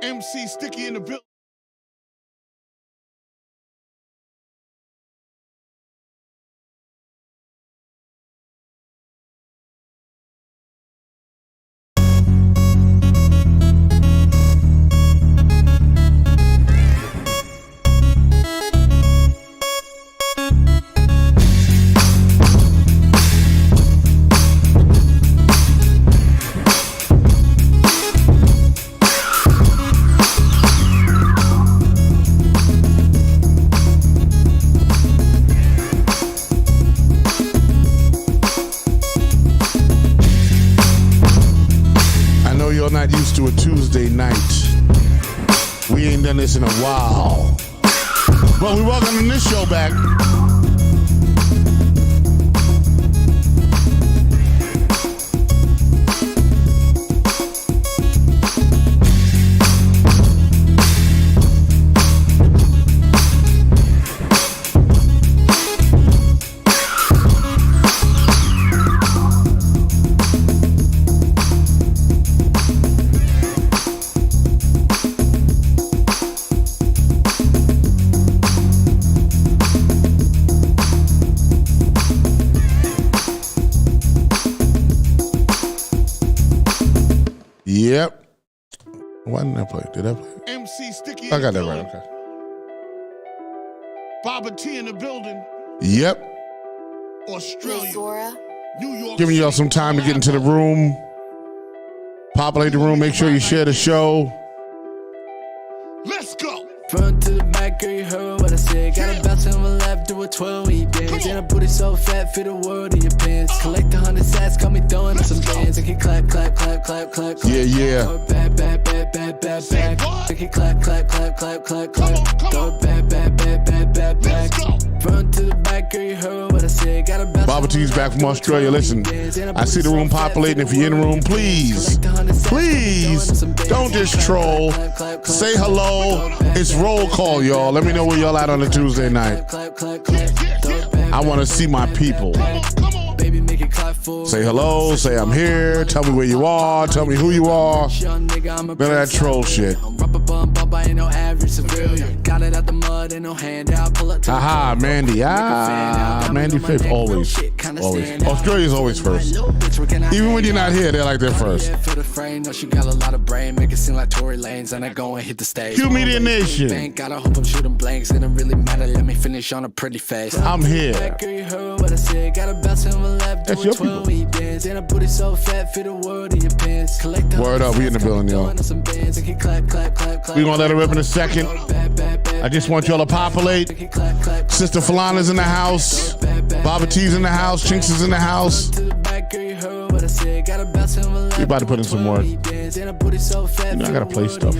MC Sticky in the building. Not used to a Tuesday night. We ain't done this in a while. But we welcome this show back. Yep. Why didn't I play? Did I play? MC Sticky. I got that right. Okay. Baba T in the building. Yep. Australia. New York. Giving y'all some time to get into the room. Populate the room. Make sure you share the show. Let's go. Front to the back, girl, you heard what I said. Got a bounce on my left, do a twirl when you dance. And I put it so fat, fit the world in your pants. Collect 100 sats, got me throwing up some bands. I can clap, clap, clap, clap, clap, clap. Yeah, yeah. Go back, back, back, back, back, back. I can clap, clap, clap, clap, clap, clap. Go back, back, back, back, back, back. Front to the back, girl, you heard what I said. Got a bounce. Baba T's back from Australia. Listen, I see the room populating. If you're in the room, please don't just troll. Say hello. It's roll call, y'all. Let me know where y'all at on a Tuesday night. I want to see my people. Say hello, say I'm here, tell me where you are, tell me who you are. None of that troll shit. Haha, Mandy. Mandy fifth, always. Australia's always first. Even when you're not here, they're like they're first. Qmedia Nation. Gotta hope I'm shooting blanks, and it really matter. Let me finish on a pretty face. I'm here. That's your people. Word up, we in the building, y'all. We gonna let her rip in a second. I just want y'all to populate. Sister Falana's in the house. Baba T's in the house. Chinks is in the house. We about to put in some work. You know, I gotta play stuff.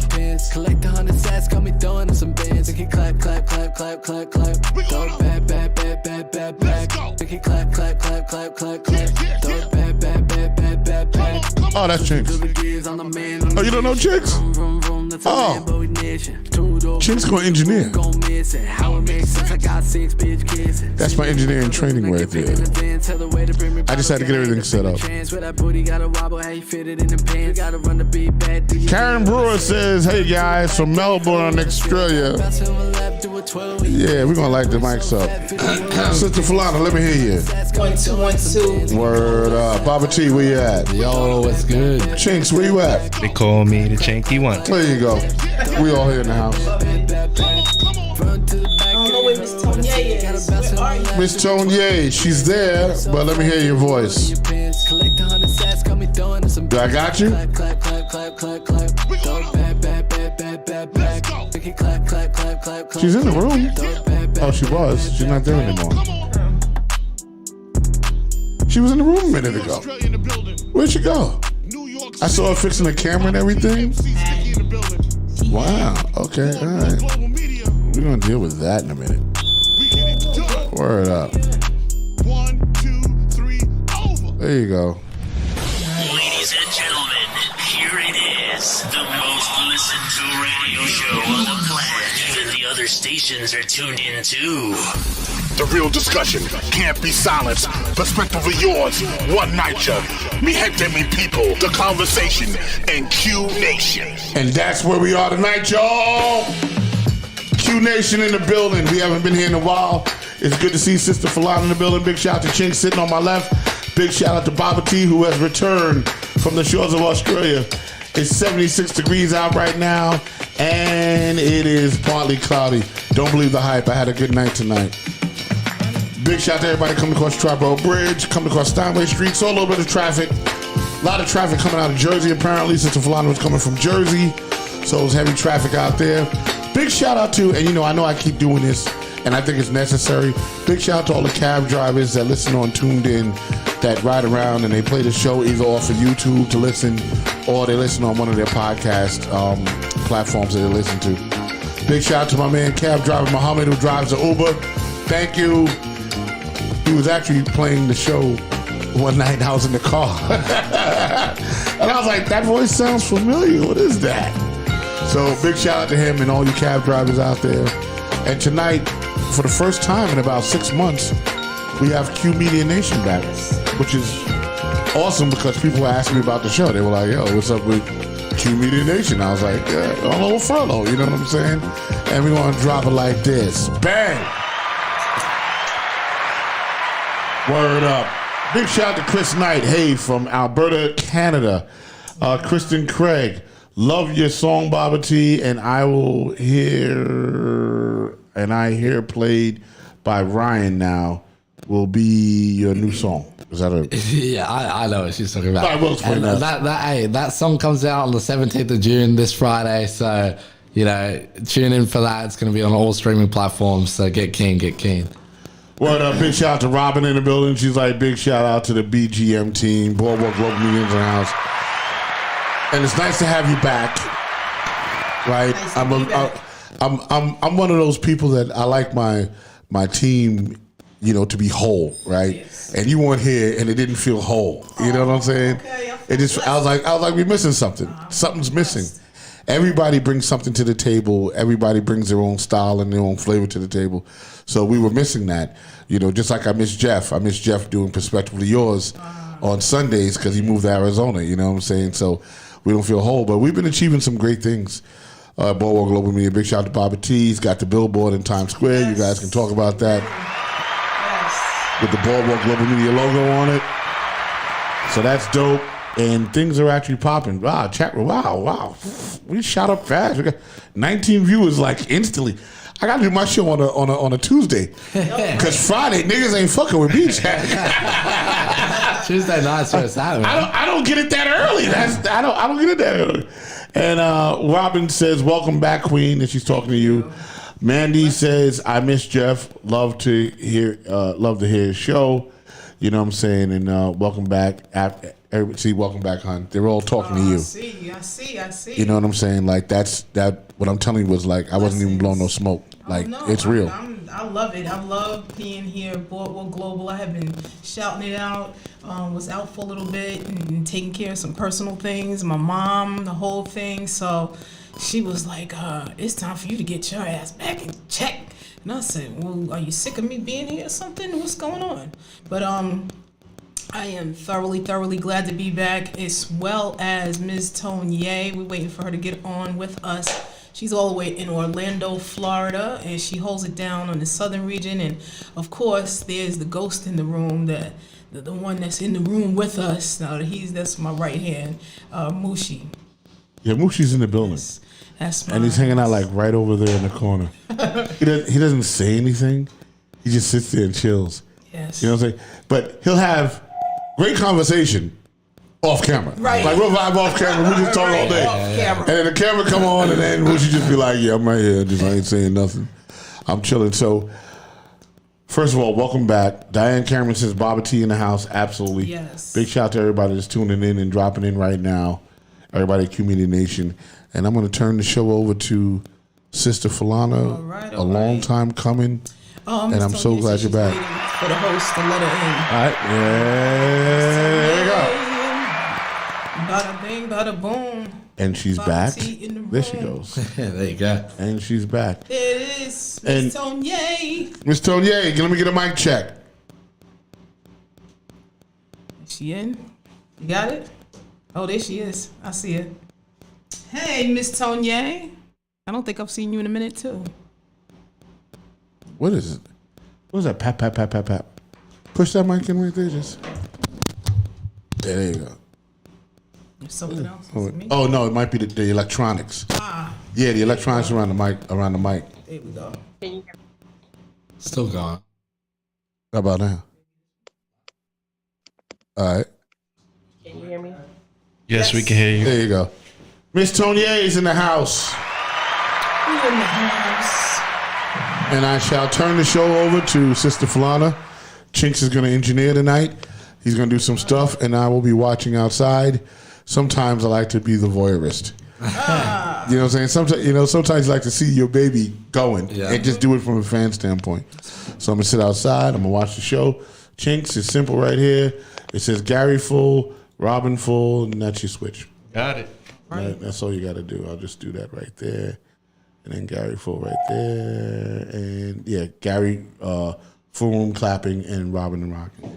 Collect 100 sats, got me throwing some bands. I can clap, clap, clap, clap, clap, clap. Go back, back, back, back, back, back. I can clap, clap, clap, clap, clap, clap. Go back, back, back, back, back, back. Oh, that's Chinks. Oh, you don't know Chinks? Oh. Chinks gonna engineer. That's my engineering training right there. I just had to get everything set up. Karen Brewer says, hey guys, from Melbourne, Australia. Yeah, we're gonna light the mics up. Sister Falana, let me hear you. 1, 2, 1, 2. Word up. Baba T, where you at? Yo, what's good? Chinks, where you at? They call me the Chinky One. There you go. We all here in the house. I don't know where Miss Tonya is. Where are you? Miss Tonya, she's there, but let me hear your voice. I got you? She's in the room. Oh, she was. She's not there anymore. She was in the room a minute ago. Where'd she go? I saw her fixing the camera and everything. Wow. Okay. All right. We're gonna deal with that in a minute. Word up. 1, 2, 3, over. There you go. Ladies and gentlemen, here it is, the most listened to radio show on the planet. Even the other other stations are tuned in too. The real discussion can't be silenced. Perspective of yours, one night show. Me hype them in people. The conversation and Q Nation. And that's where we are tonight, y'all. Q Nation in the building. We haven't been here in a while. It's good to see Sister Falana in the building. Big shout out to Chink sitting on my left. Big shout out to Baba T, who has returned from the shores of Australia. It's 76 degrees out right now, and it is partly cloudy. Don't believe the hype. I had a good night tonight. Big shout out to everybody coming across Triborough Bridge, coming across Steinway Street. Saw a little bit of traffic. A lot of traffic coming out of Jersey, apparently. Sister Falana was coming from Jersey, so it was heavy traffic out there. Big shout out to, and I know I keep doing this, and I think it's necessary. Big shout out to all the cab drivers that listen on Tuned In, that ride around and they play the show either off of YouTube to listen or they listen on one of their podcast platforms that they listen to. Big shout out to my man cab driver Muhammad, who drives the Uber. Thank you. He was actually playing the show one night and I was in the car. And I was like, that voice sounds familiar. What is that? So big shout out to him and all you cab drivers out there. And tonight, for the first time in about 6 months, we have Qmedia Nation back, which is awesome because people were asking me about the show. They were like, yo, what's up with Qmedia Nation? I was like, yeah, on a little furlough, you know what I'm saying? And we're going to drop it like this. Bang! Word up. Big shout out to Chris Knight, hey, from Alberta, Canada. Kristen Craig, love your song, Baba T, and I hear played by Ryan now will be your new song. Is that a... Yeah, I know what she's talking about. I will explain that. That song comes out on the 17th of June this Friday, so, tune in for that. It's going to be on all streaming platforms, so get keen. Word up, big shout out to Robin in the building. She's like, big shout out to the BGM team, Boardwalk Global Media in the house. And it's nice to have you back, right? I'm one of those people that I like my team, to be whole, right? Yes. And you weren't here, and it didn't feel whole. You know what I'm saying? Okay, I was like, we're missing something. Something's missing. Everybody brings something to the table. Everybody brings their own style and their own flavor to the table. So we were missing that. Just like I miss Jeff. I miss Jeff doing Perspective of Yours on Sundays because he moved to Arizona. You know what I'm saying? So we don't feel whole, but we've been achieving some great things. Boardwalk Global Media, big shout out to Baba T. He's got the billboard in Times Square. Yes. You guys can talk about that. Yes. With the Boardwalk Global Media logo on it. So that's dope. And things are actually popping. Wow, chat room. Wow. We shot up fast. We got 19 viewers like instantly. I gotta do my show on a Tuesday. Because Friday, niggas ain't fucking with me, chat. Tuesday nights or Saturday. I don't get it that early. I don't get it that early. And Robin says, welcome back, Queen, and she's talking to you. Mandy says, I miss Jeff. Love to hear his show. You know what I'm saying? And welcome back. See, welcome back, hon. They're all talking to you. I see. You know what I'm saying? Like that. What I'm telling you was like I wasn't even blowing no smoke. Like it's real. I love it. I love being here. Boardwalk Global. I have been shouting it out. Was out for a little bit and taking care of some personal things. My mom, the whole thing. So she was like, "It's time for you to get your ass back in check." And I said, "Well, are you sick of me being here or something? What's going on?" But I am thoroughly glad to be back, as well as Ms. Tonier. We're waiting for her to get on with us. She's all the way in Orlando, Florida, and she holds it down on the southern region. And of course, there's the ghost in the room, the one that's in the room with us. That's my right hand, Mushi. Yeah, Mushi's in the building. That's my. And he's hanging out like right over there in the corner. He doesn't say anything. He just sits there and chills. Yes. You know what I'm saying? But he'll have great conversation off camera. Right. Like we'll vibe off camera. We just talk all day. Off camera. And then the camera come on and then we'll just be like, yeah, I'm right here. I ain't saying nothing. I'm chilling. So, first of all, welcome back. Diane Cameron says Baba T in the house. Absolutely. Yes. Big shout out to everybody that's tuning in and dropping in right now. Everybody at Qmedia Nation. And I'm going to turn the show over to Sister Falana. All right. A long time coming. And I'm so glad you're back. For the host to let her in. All right. Yeah. There you go. bada bing, bada boom. And she's Bobby back. T in the There she room. goes. There you go. And she's back. There it is, And- Miss Tonier. Miss Tonier, let me get a mic check. Is she in? You got it? Oh, there she is. I see it. Hey, Miss Tonier. I don't think I've seen you in a minute, too. What is it? What is that? Pat, pat, pat, pat, pat. Push that mic in right there, just. Yeah, there you go. There's something else. Is it me? Oh no, it might be the electronics. Yeah, the electronics around the mic. Around the mic. There we go. Still going. How about now? All right. Can you hear me? Yes, we can hear you. There you go. Miss Tonier is in the house. We in the house. And I shall turn the show over to Sister Falana. Chinks is going to engineer tonight. He's going to do some stuff, and I will be watching outside. Sometimes I like to be the voyeurist. You know what I'm saying? Sometimes you like to see your baby going and just do it from a fan standpoint. So I'm going to sit outside. I'm going to watch the show. Chinks is simple right here. It says Gary full, Robin full, and that's your switch. Got it. That's all you got to do. I'll just do that right there. And then Gary full right there. And yeah, Gary full room clapping and Robin and rocking.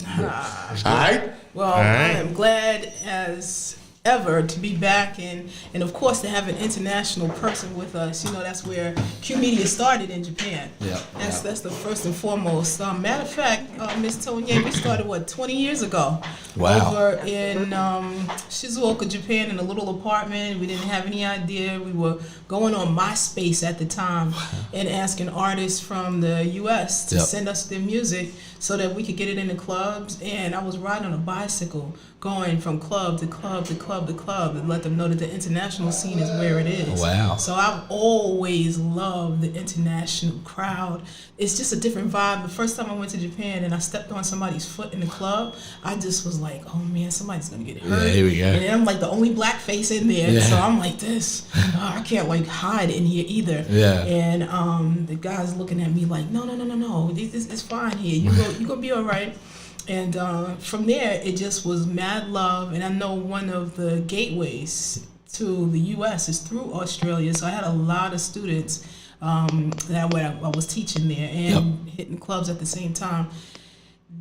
All right? Well, I am glad as ever to be back and of course to have an international person with us. You know, that's where Qmedia started in Japan. That's the first and foremost. Matter of fact, Miss Tonier, we started 20 years ago. Wow. Over in Shizuoka, Japan, in a little apartment. We didn't have any idea. We were going on MySpace at the time and asking artists from the U.S. to send us their music so that we could get it in the clubs. And I was riding on a bicycle going from club to club to club to club and let them know that the international scene is where it is. Wow. So I've always loved the international crowd. It's just a different vibe. The first time I went to Japan and I stepped on somebody's foot in the club, I just was like, oh man, somebody's gonna get hurt. Yeah, here we go. And then I'm like the only black face in there. Yeah. So I'm like this. I can't like hide in here either. Yeah. And the guy's looking at me like, no. It's fine here. You gonna be all right. And from there, it just was mad love. And I know one of the gateways to the U.S. is through Australia. So I had a lot of students that I was teaching there and hitting clubs at the same time.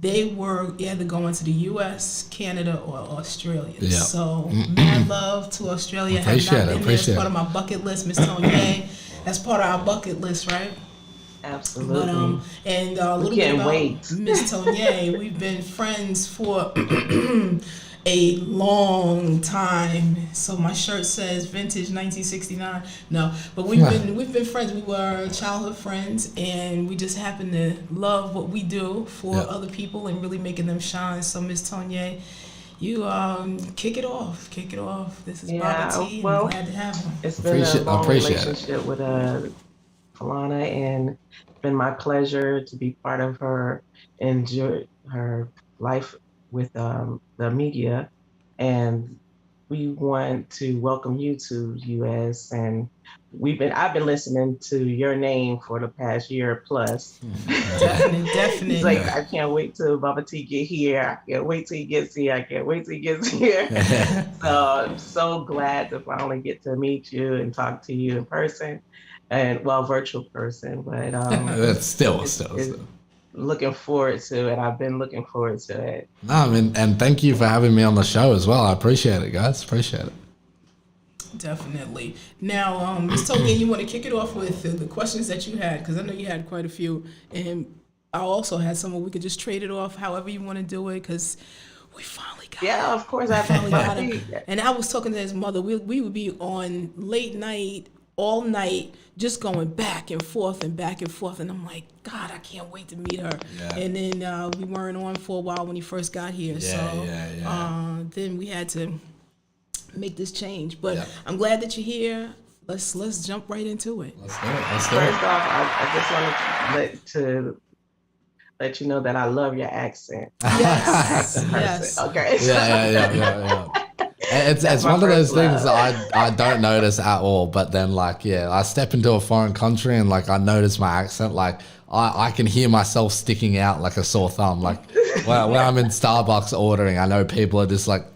They were either going to the U.S., Canada, or Australia. Yeah. So mad love to Australia. Appreciate it. That's part of my bucket list, Miss Tonier. That's part of our bucket list, right? Absolutely. But, and a little bit about Miss Tonier. We've been friends for a long time. So my shirt says vintage 1969. No, but we've been friends. We were childhood friends, and we just happen to love what we do for other people and really making them shine. So Miss Tonier, you kick it off. This is Bobby T. Well, I'm glad to have him. It's been a long relationship with Falana, and it's been my pleasure to be part of her life with the media. And we want to welcome you to US, and I've been listening to your name for the past year plus. Definitely. It's like, I can't wait till Baba T get here. I can't wait till he gets here. I can't wait till he gets here. So I'm so glad to finally get to meet you and talk to you in person, and virtual person. But still. Looking forward to it. I've been looking forward to it. No, I mean, and thank you for having me on the show as well. I appreciate it, guys. Appreciate it. Definitely. Now, Ms. Tonier, you want to kick it off with the questions that you had, because I know you had quite a few, and I also had some where we could just trade it off however you want to do it, because we finally got Yeah, of course. I finally got it. And I was talking to his mother. We would be on late night, all night, just going back and forth. And I'm like, God, I can't wait to meet her. Yeah. And then we weren't on for a while when he first got here. Then we had to make this change. But I'm glad that you're here. Let's jump right into it. Let's do it. First off, I just want to let you know that I love your accent. Yes. Okay. Yeah. It's one of those things that I don't notice at all, but then I step into a foreign country and I notice my accent, I can hear myself sticking out like a sore thumb. When I'm in Starbucks ordering, I know people are just like,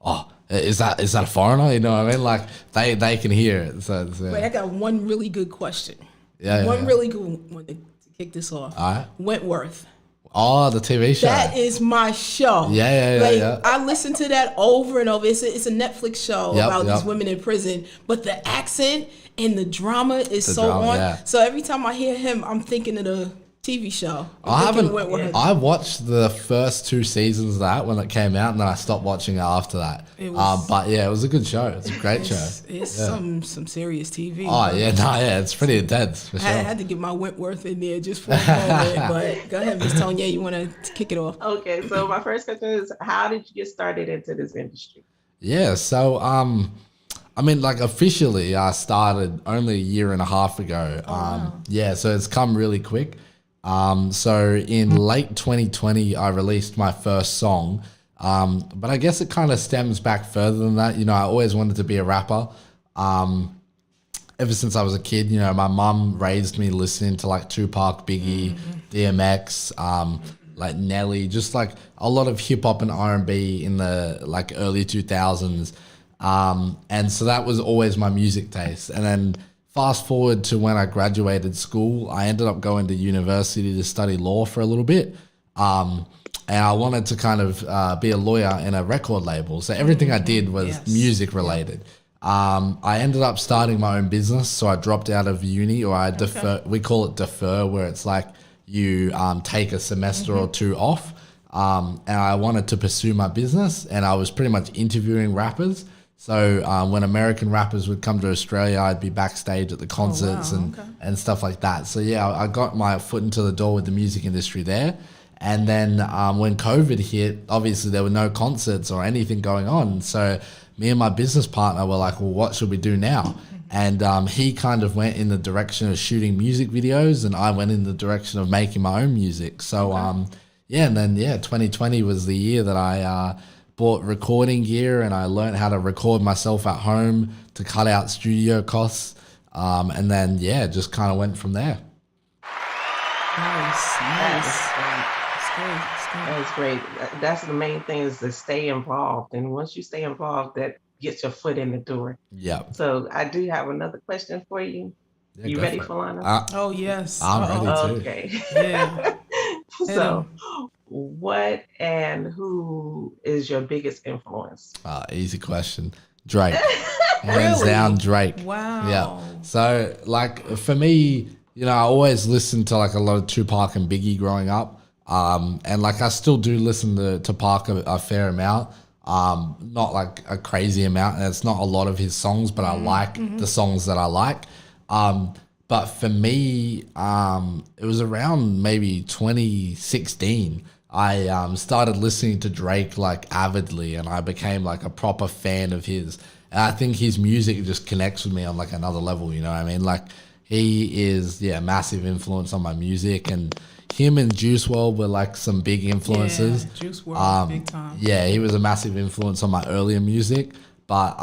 oh, Is that a foreigner? You know what I mean? Like they can hear it. So Wait, I got one really good question. Yeah, One really good one to kick this off. All right. Wentworth. Oh, the TV show. That is my show. Yeah. I listen to that over and over. It's a Netflix show about these women in prison, but the accent and the drama is on. Yeah. So every time I hear him, I'm thinking of the TV show. I watched the first 2 seasons of that when it came out, and then I stopped watching it after that. But yeah, it was a good show. It's a great show. It's some serious TV. Oh yeah, it's pretty intense for sure. I had to get my Wentworth in there just for a moment. But go ahead, Ms. Tonya, you want to kick it off? Okay, so my first question is, how did you get started into this industry? Yeah, so I mean, like officially, I started only a year and a half ago. Wow. Yeah, so it's come really quick. So in late 2020, I released my first song. But I guess it kind of stems back further than that. You know, I always wanted to be a rapper. Ever since I was a kid, you know, my mum raised me listening to like Tupac, Biggie, DMX, like Nelly, just like a lot of hip hop and R&B in the like early 2000s. And so that was always my music taste. And then fast forward to when I graduated school, I ended up going to university to study law for a little bit. And I wanted to kind of be a lawyer in a record label. So everything I did was music related. I ended up starting my own business. So I dropped out of uni, or I defer. We call it defer, where it's like you take a semester or 2 off. And I wanted to pursue my business, and I was pretty much interviewing rappers. So when American rappers would come to Australia, I'd be backstage at the concerts and stuff like that. So yeah, I got my foot into the door with the music industry there. And then when COVID hit, obviously there were no concerts or anything going on. So me and my business partner were like, well, what should we do now? And he kind of went in the direction of shooting music videos, and I went in the direction of making my own music. So and then 2020 was the year that I bought recording gear, and I learned how to record myself at home to cut out studio costs. And then, just kind of went from there. Nice. That's great. That's the main thing, is to stay involved. And once you stay involved, that gets your foot in the door. Yeah. So I do have another question for you. Yeah, you ready, Falana? Oh, yes. I'm ready too. Okay. Yeah. So what and who is your biggest influence? Easy question. Drake. Hands down, Drake. Wow. Yeah. So, like, for me, you know, I always listened to, like, a lot of Tupac and Biggie growing up. And, like, I still do listen to Tupac a fair amount. Not, like, a crazy amount. And it's not a lot of his songs, but I like the songs that I like. But for me, it was around maybe 2016. I started listening to Drake like avidly, and I became like a proper fan of his. And I think his music just connects with me on like another level, you know what I mean? Like he is, massive influence on my music, and him and Juice WRLD were like some big influences. Yeah, Juice WRLD, big time. Yeah, he was a massive influence on my earlier music. But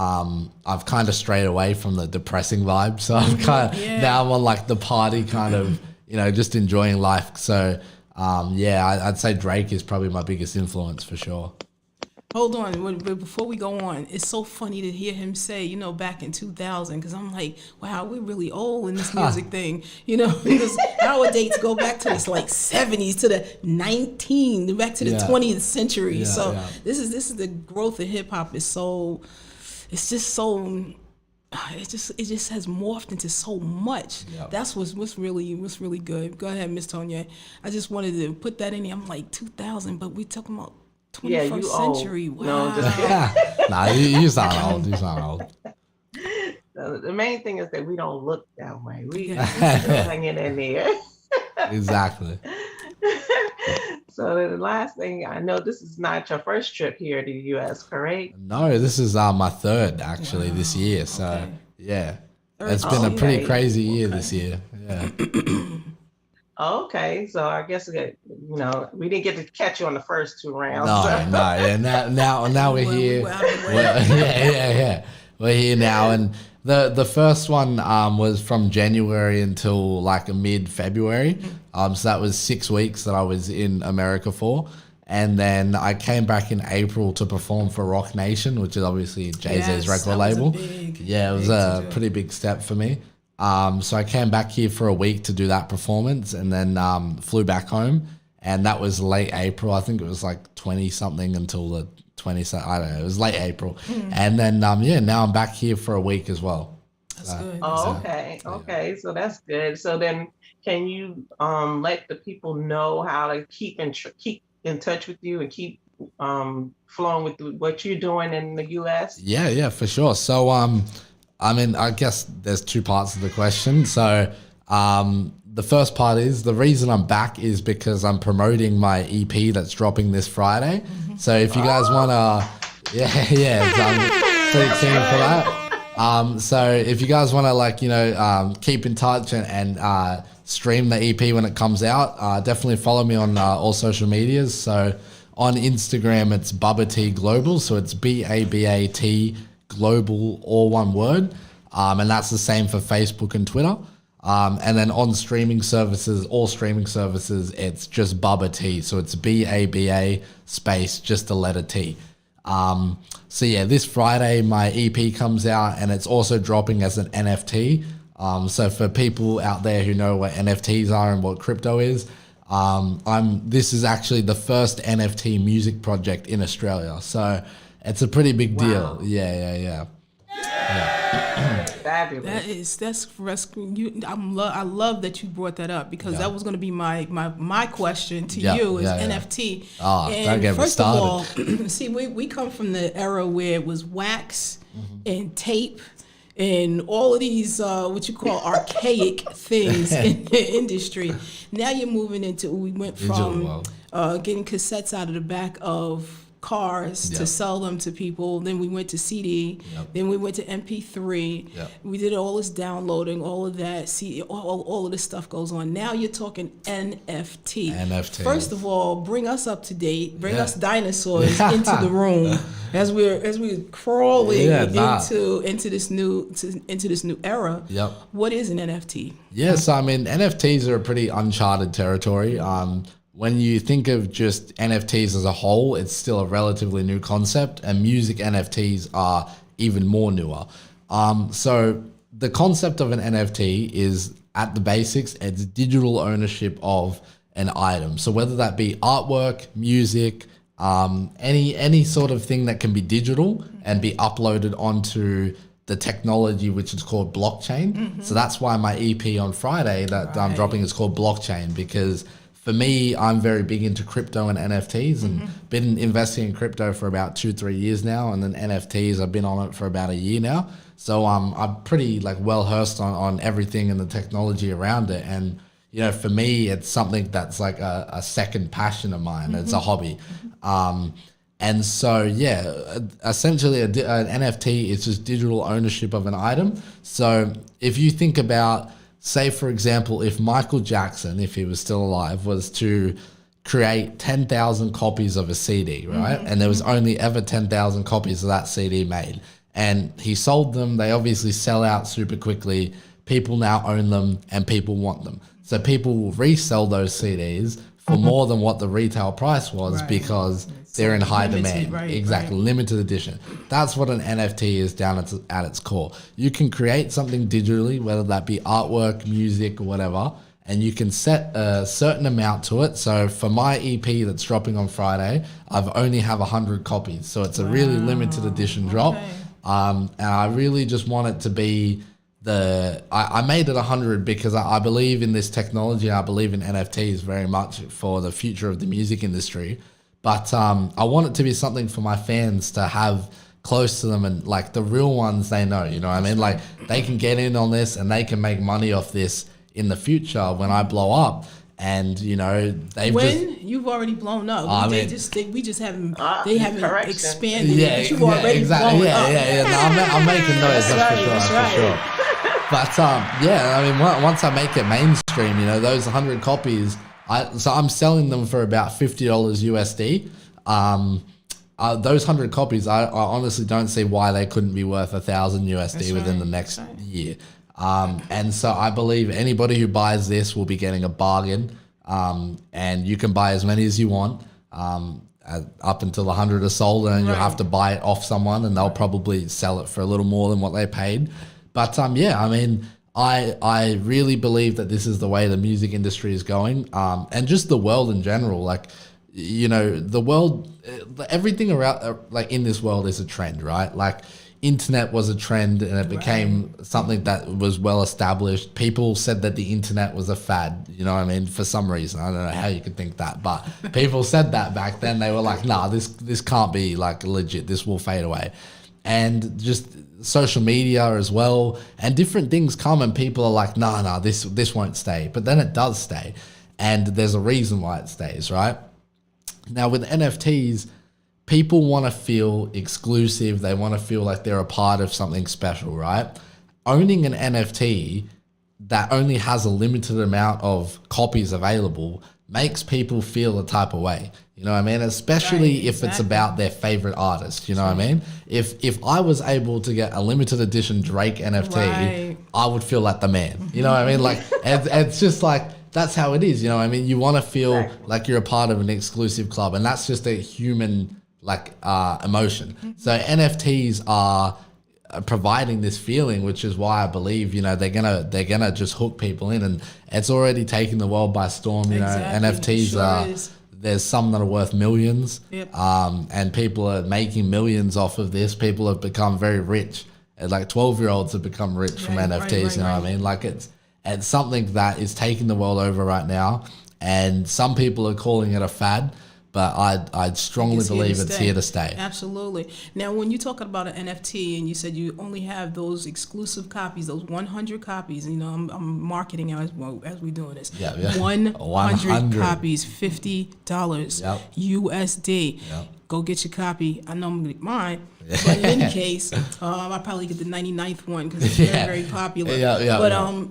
I've kind of strayed away from the depressing vibe. So I'm kind of, now I'm on like the party kind of, you know, just enjoying life. So I'd say Drake is probably my biggest influence for sure. Hold on, before we go on, it's so funny to hear him say, you know, back in 2000, because I'm like, wow, we're really old in this music thing, you know, because our dates go back to this like 70s to the back to the 20th century. This is the growth of hip hop is so, it's just so, it just has morphed into so much. Yep. That's what's really good. Go ahead, Miss Tonya. I just wanted to put that in here. I'm like 2000, but we're talking about 21st century. Old. Wow. No, nah, you sound old. You sound old. The main thing is that we don't look that way. We still hanging in there. Exactly. So the last thing, I know this is not your first trip here to the U.S., correct? No, this is my third actually this year. So it's been a pretty crazy year this year. Yeah. Okay, so I guess we didn't get to catch you on the first 2 rounds. Now we're here. We're here now, and the first one was from January until like mid-February. So that was 6 weeks that I was in America for, And then I came back in April to perform for Rock Nation, which is obviously Jay-Z's record label. It was a pretty big step for me. So I came back here for a week to do that performance and then flew back home. And that was late April. I think it was like 20 something until the 20th. I don't know. It was late April. And then, now I'm back here for a week as well. That's good. Oh, okay. Okay. So that's good. So then can you let the people know how to keep in touch with you and keep flowing with what you're doing in the US? Yeah, for sure. So, I mean, I guess there's two parts of the question. So, the first part is the reason I'm back is because I'm promoting my EP that's dropping this Friday. So if you guys want to, so I'm pretty keen for that. So if you guys want to keep in touch and stream the EP when it comes out, definitely follow me on all social medias. So on Instagram, it's Bubba T Global. So it's BABAT Global, all one word. And that's the same for Facebook and Twitter. And then on streaming services, all streaming services, it's just Bubba T. So it's BABA space, just the letter T. This Friday, my EP comes out and it's also dropping as an NFT. So for people out there who know what NFTs are and what crypto is, this is actually the first NFT music project in Australia. So it's a pretty big deal. Yeah. Fabulous. That's I love that you brought that up because that was going to be my question to you is NFT. Don't get me started. First of all, see, we come from the era where it was wax and tape and all of these what you call archaic things in the industry. Now you're moving into, we went from getting cassettes out of the back of cars to sell them to people. Then we went to CD. Then we went to MP3. We did all this downloading, all of that. See, all of this stuff goes on. Now you're talking NFT. First of all, bring us up to date. Bring us dinosaurs into the room as we're crawling into this new era. What is an NFT? So I mean, NFTs are a pretty uncharted territory. When you think of just NFTs as a whole, it's still a relatively new concept, and music NFTs are even more newer. So the concept of an NFT is, at the basics, it's digital ownership of an item. So whether that be artwork, music, any sort of thing that can be digital and be uploaded onto the technology which is called blockchain. So that's why my EP on Friday that I'm dropping is called Blockchain, because for me, I'm very big into crypto and NFTs and been investing in crypto for about 2-3 years now. And then NFTs, I've been on it for about a year now. So I'm pretty well versed on everything and the technology around it. And, for me, it's something that's like a second passion of mine. It's a hobby. And so, essentially an NFT is just digital ownership of an item. So if you think about, say, for example, if Michael Jackson, if he was still alive, was to create 10,000 copies of a CD, right? And there was only ever 10,000 copies of that CD made. And he sold them. They obviously sell out super quickly. People now own them and people want them. So people will resell those CDs for more than what the retail price was because they're in high demand. Limited edition. That's what an NFT is down at its core. You can create something digitally, whether that be artwork, music, or whatever, and you can set a certain amount to it. So for my EP that's dropping on Friday, I've only have 100 copies. So it's a really limited edition drop. And I really just want it to be I made it 100 because I believe in this technology. I believe in NFTs very much for the future of the music industry. But I want it to be something for my fans to have close to them, and the real ones they know, you know what I mean? Like they can get in on this and they can make money off this in the future when I blow up. And you've already blown up. We just haven't expanded. You've already blown up. No, I'm making noise. That's for sure. But once I make it mainstream, those 100 copies, I'm selling them for about $50 USD. Those 100 copies, I honestly don't see why they couldn't be worth $1,000 USD within the next year. And so I believe anybody who buys this will be getting a bargain. And you can buy as many as you want. up until 100 are sold, and then you'll have to buy it off someone, and they'll probably sell it for a little more than what they paid. But yeah, I mean, I really believe that this is the way the music industry is going, and just the world in general. Like, you know, the world, everything around, like in this world is a trend, right? Like, internet was a trend, and it became something that was well established. People said that the internet was a fad, you know what I mean, for some reason. I don't know how you could think that, but people said that back then. They were like, nah, this can't be like legit, this will fade away. And just social media as well, and different things come, and people are like, nah, this won't stay. But then it does stay, and there's a reason why it stays, right? Now with NFTs, people want to feel exclusive. They want to feel like they're a part of something special, right? Owning an NFT that only has a limited amount of copies available makes people feel a type of way. You know what I mean? Especially if it's about their favorite artist. You know what I mean? If I was able to get a limited edition Drake NFT, I would feel like the man. You know what I mean? Like, it's just like, that's how it is. You know what I mean? You want to feel like you're a part of an exclusive club, and that's just a human emotion. So NFTs are providing this feeling, which is why I believe, you know, they're gonna just hook people in, and it's already taking the world by storm. You know, NFTs there's some that are worth millions, and people are making millions off of this. People have become very rich. Like 12-year-olds have become rich from NFTs. You know what I mean? Like, it's something that is taking the world over right now, and some people are calling it a fad. But I strongly believe it's here to stay. Absolutely. Now, when you're talking about an NFT, and you said you only have those exclusive copies, those 100 copies, you know, I'm marketing as we're doing this. 100 copies, $50 USD. Go get your copy. I know I'm going to get mine. But in any case, I'll probably get the 99th one because it's very, very popular. But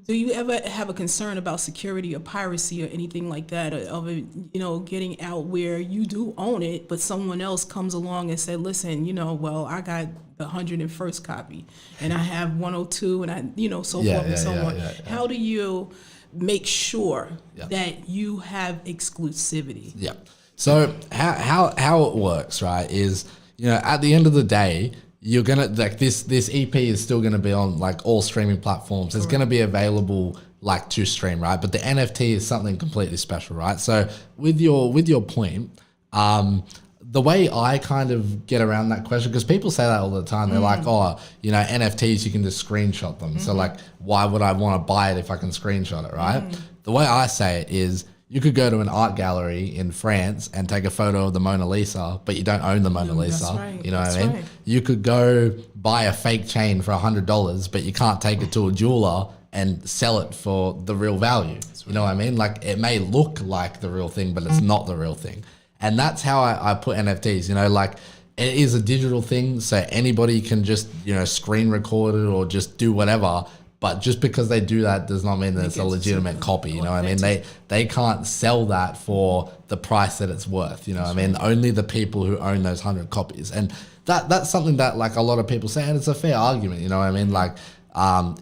do you ever have a concern about security or piracy or anything like that, of it, you know, getting out where you do own it, but someone else comes along and said, listen, you know, well, I got the 101st copy and I have 102 and I, you know, so forth and so on. How do you make sure that you have exclusivity? Yeah. So how it works, right, is, you know, at the end of the day, you're gonna, like, this EP is still gonna be on like all streaming platforms. It's gonna be available like to stream, right? But the NFT is something completely special, right? So with your point, the way I kind of get around that question, because people say that all the time, they're like, oh, you know, NFTs, you can just screenshot them. So like, why would I want to buy it if I can screenshot it, right? The way I say it is, you could go to an art gallery in France and take a photo of the Mona Lisa, but you don't own the Mona Lisa. Right. You know what I mean? You could go buy a fake chain for $100, but you can't take it to a jeweler and sell it for the real value. You know what I mean? Like, it may look like the real thing, but it's not the real thing. And that's how I put NFTs, you know, like, it is a digital thing, so anybody can just, you know, screen record it or just do whatever. But just because they do that does not mean that it's a legitimate copy. You know what I mean? They can't sell that for the price that it's worth. You know what I mean? Only the people who own those 100 copies. And that's something that, like, a lot of people say, and it's a fair argument. You know what I mean? Like,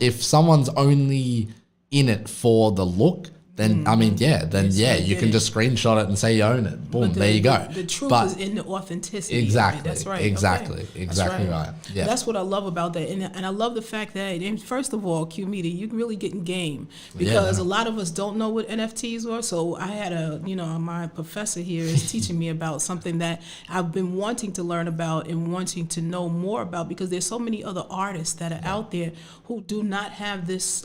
if someone's only in it for the look, then I mean, you can just screenshot it and say you own it. Boom, there you go. The truth is in the authenticity. Exactly. That's right. Exactly. Exactly right. Yeah. That's what I love about that, and I love the fact that, and first of all, Qmedia, you're really getting game, because a lot of us don't know what NFTs are. So I had my professor here is teaching me about something that I've been wanting to learn about and wanting to know more about, because there's so many other artists that are out there who do not have this.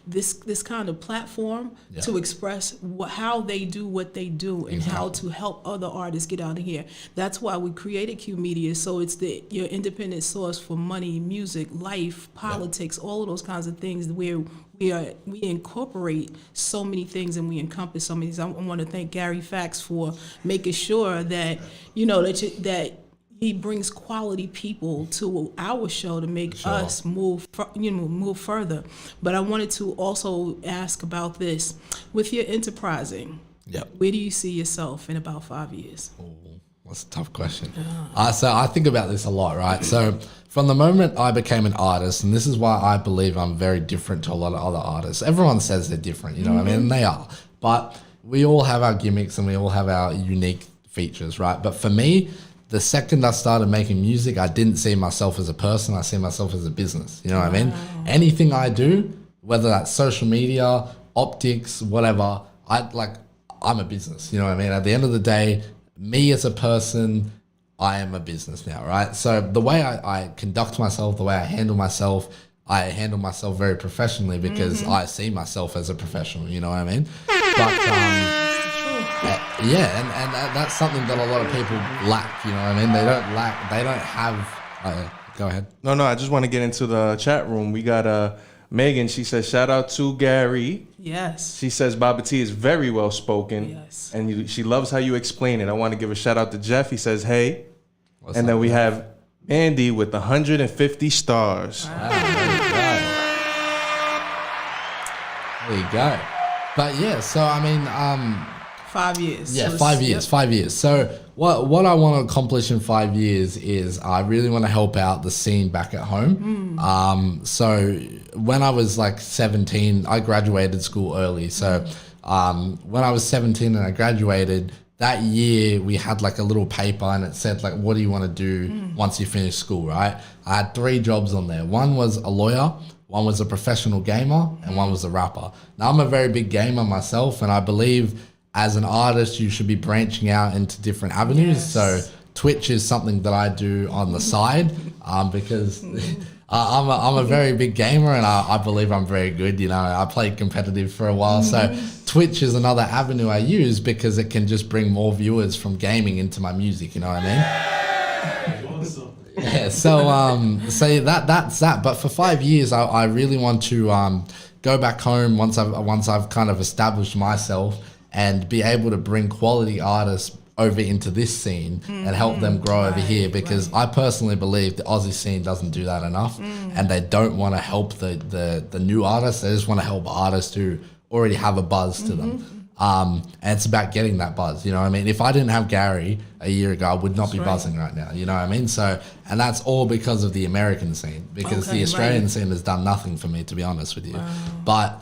This kind of platform to express how they do what they do and how to help other artists get out of here. That's why we created Qmedia, so it's your independent source for money, music, life, politics, all of those kinds of things, where we incorporate so many things and we encompass so many things. I want to thank Gary Fax for making sure that that he brings quality people to our show to make us move further. But I wanted to also ask about this. With your enterprising, where do you see yourself in about 5 years? Oh, that's a tough question. So I think about this a lot, right? So from the moment I became an artist, and this is why I believe I'm very different to a lot of other artists. Everyone says they're different, you know what I mean? And they are. But we all have our gimmicks and we all have our unique features, right? But for me, the second I started making music, I didn't see myself as a person. I see myself as a business. You know what I mean? Anything I do, whether that's social media, optics, whatever, I'm a business. You know what I mean? At the end of the day, me as a person, I am a business now, right? So the way I conduct myself, the way I handle myself very professionally because I see myself as a professional. You know what I mean? But yeah, and that's something that a lot of people lack. You know what I mean? They don't have. Go ahead. No, I just want to get into the chat room. We got Megan. She says, shout out to Gary. Yes. She says Baba T is very well spoken. Yes. And she loves how you explain it. I want to give a shout out to Jeff. He says, hey. What's and up, then we man? have Andy with 150 stars. Wow, there you go. But yeah, so I mean, 5 years. yeah, So 5 it's- years, yep. 5 years. So what I want to accomplish in 5 years is I really want to help out the scene back at home. So when I was like 17, I graduated school early. So when I was 17 and I graduated, that year we had like a little paper and it said like, what do you want to do once you finish school, right? I had 3 jobs on there. One was a lawyer, one was a professional gamer, and one was a rapper. Now I'm a very big gamer myself, and I believe as an artist, you should be branching out into different avenues. Yes. So Twitch is something that I do on the side because I'm a very big gamer and I believe I'm very good. You know, I played competitive for a while. So Twitch is another avenue I use because it can just bring more viewers from gaming into my music. You know what I mean? Yeah, so that's that. But for 5 years, I really want to go back home once I've kind of established myself and be able to bring quality artists over into this scene and help them grow over here because I personally believe the Aussie scene doesn't do that enough and they don't want to help the new artists. They just want to help artists who already have a buzz to them. And it's about getting that buzz, you know what I mean? If I didn't have Gary a year ago, I would not be buzzing right now, you know what I mean? So, and that's all because of the American scene, because the Australian scene has done nothing for me, to be honest with you. But,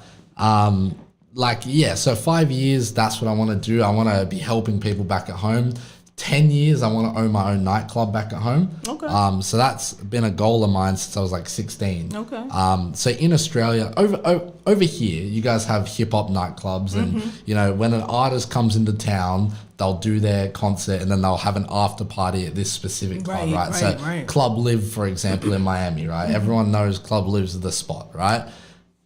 so 5 years, that's what I want to do. I want to be helping people back at home. 10 years, I want to own my own nightclub back at home. Okay. So that's been a goal of mine since I was like 16. Okay. So in Australia, over here, you guys have hip hop nightclubs, and you know when an artist comes into town, they'll do their concert and then they'll have an after party at this specific club, right? So Club Live, for example, in Miami, right? Everyone knows Club Live's the spot, right?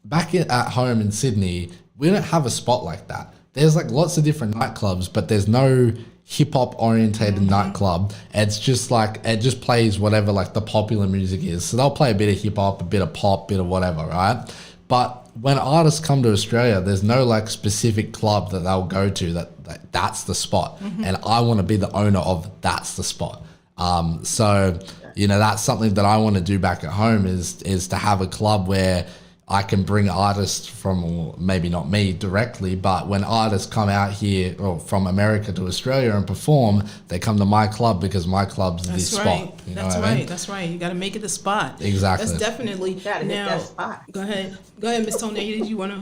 Back at home in Sydney, we don't have a spot like that. There's like lots of different nightclubs, but there's no hip hop orientated nightclub. It's just like, it just plays whatever like the popular music is. So they'll play a bit of hip hop, a bit of pop, bit of whatever, right? But when artists come to Australia, there's no like specific club that they'll go to that's the spot. And I want to be the owner of that's the spot. So, you know, that's something that I want to do back at home is to have a club where I can bring artists from, or maybe not me directly, but when artists come out here or from America to Australia and perform, they come to my club because my club's the spot. You know what I mean? That's right. You got to make it the spot. Exactly. That's definitely. Gotta hit that spot. Go ahead, Miss Tonya. Did you want to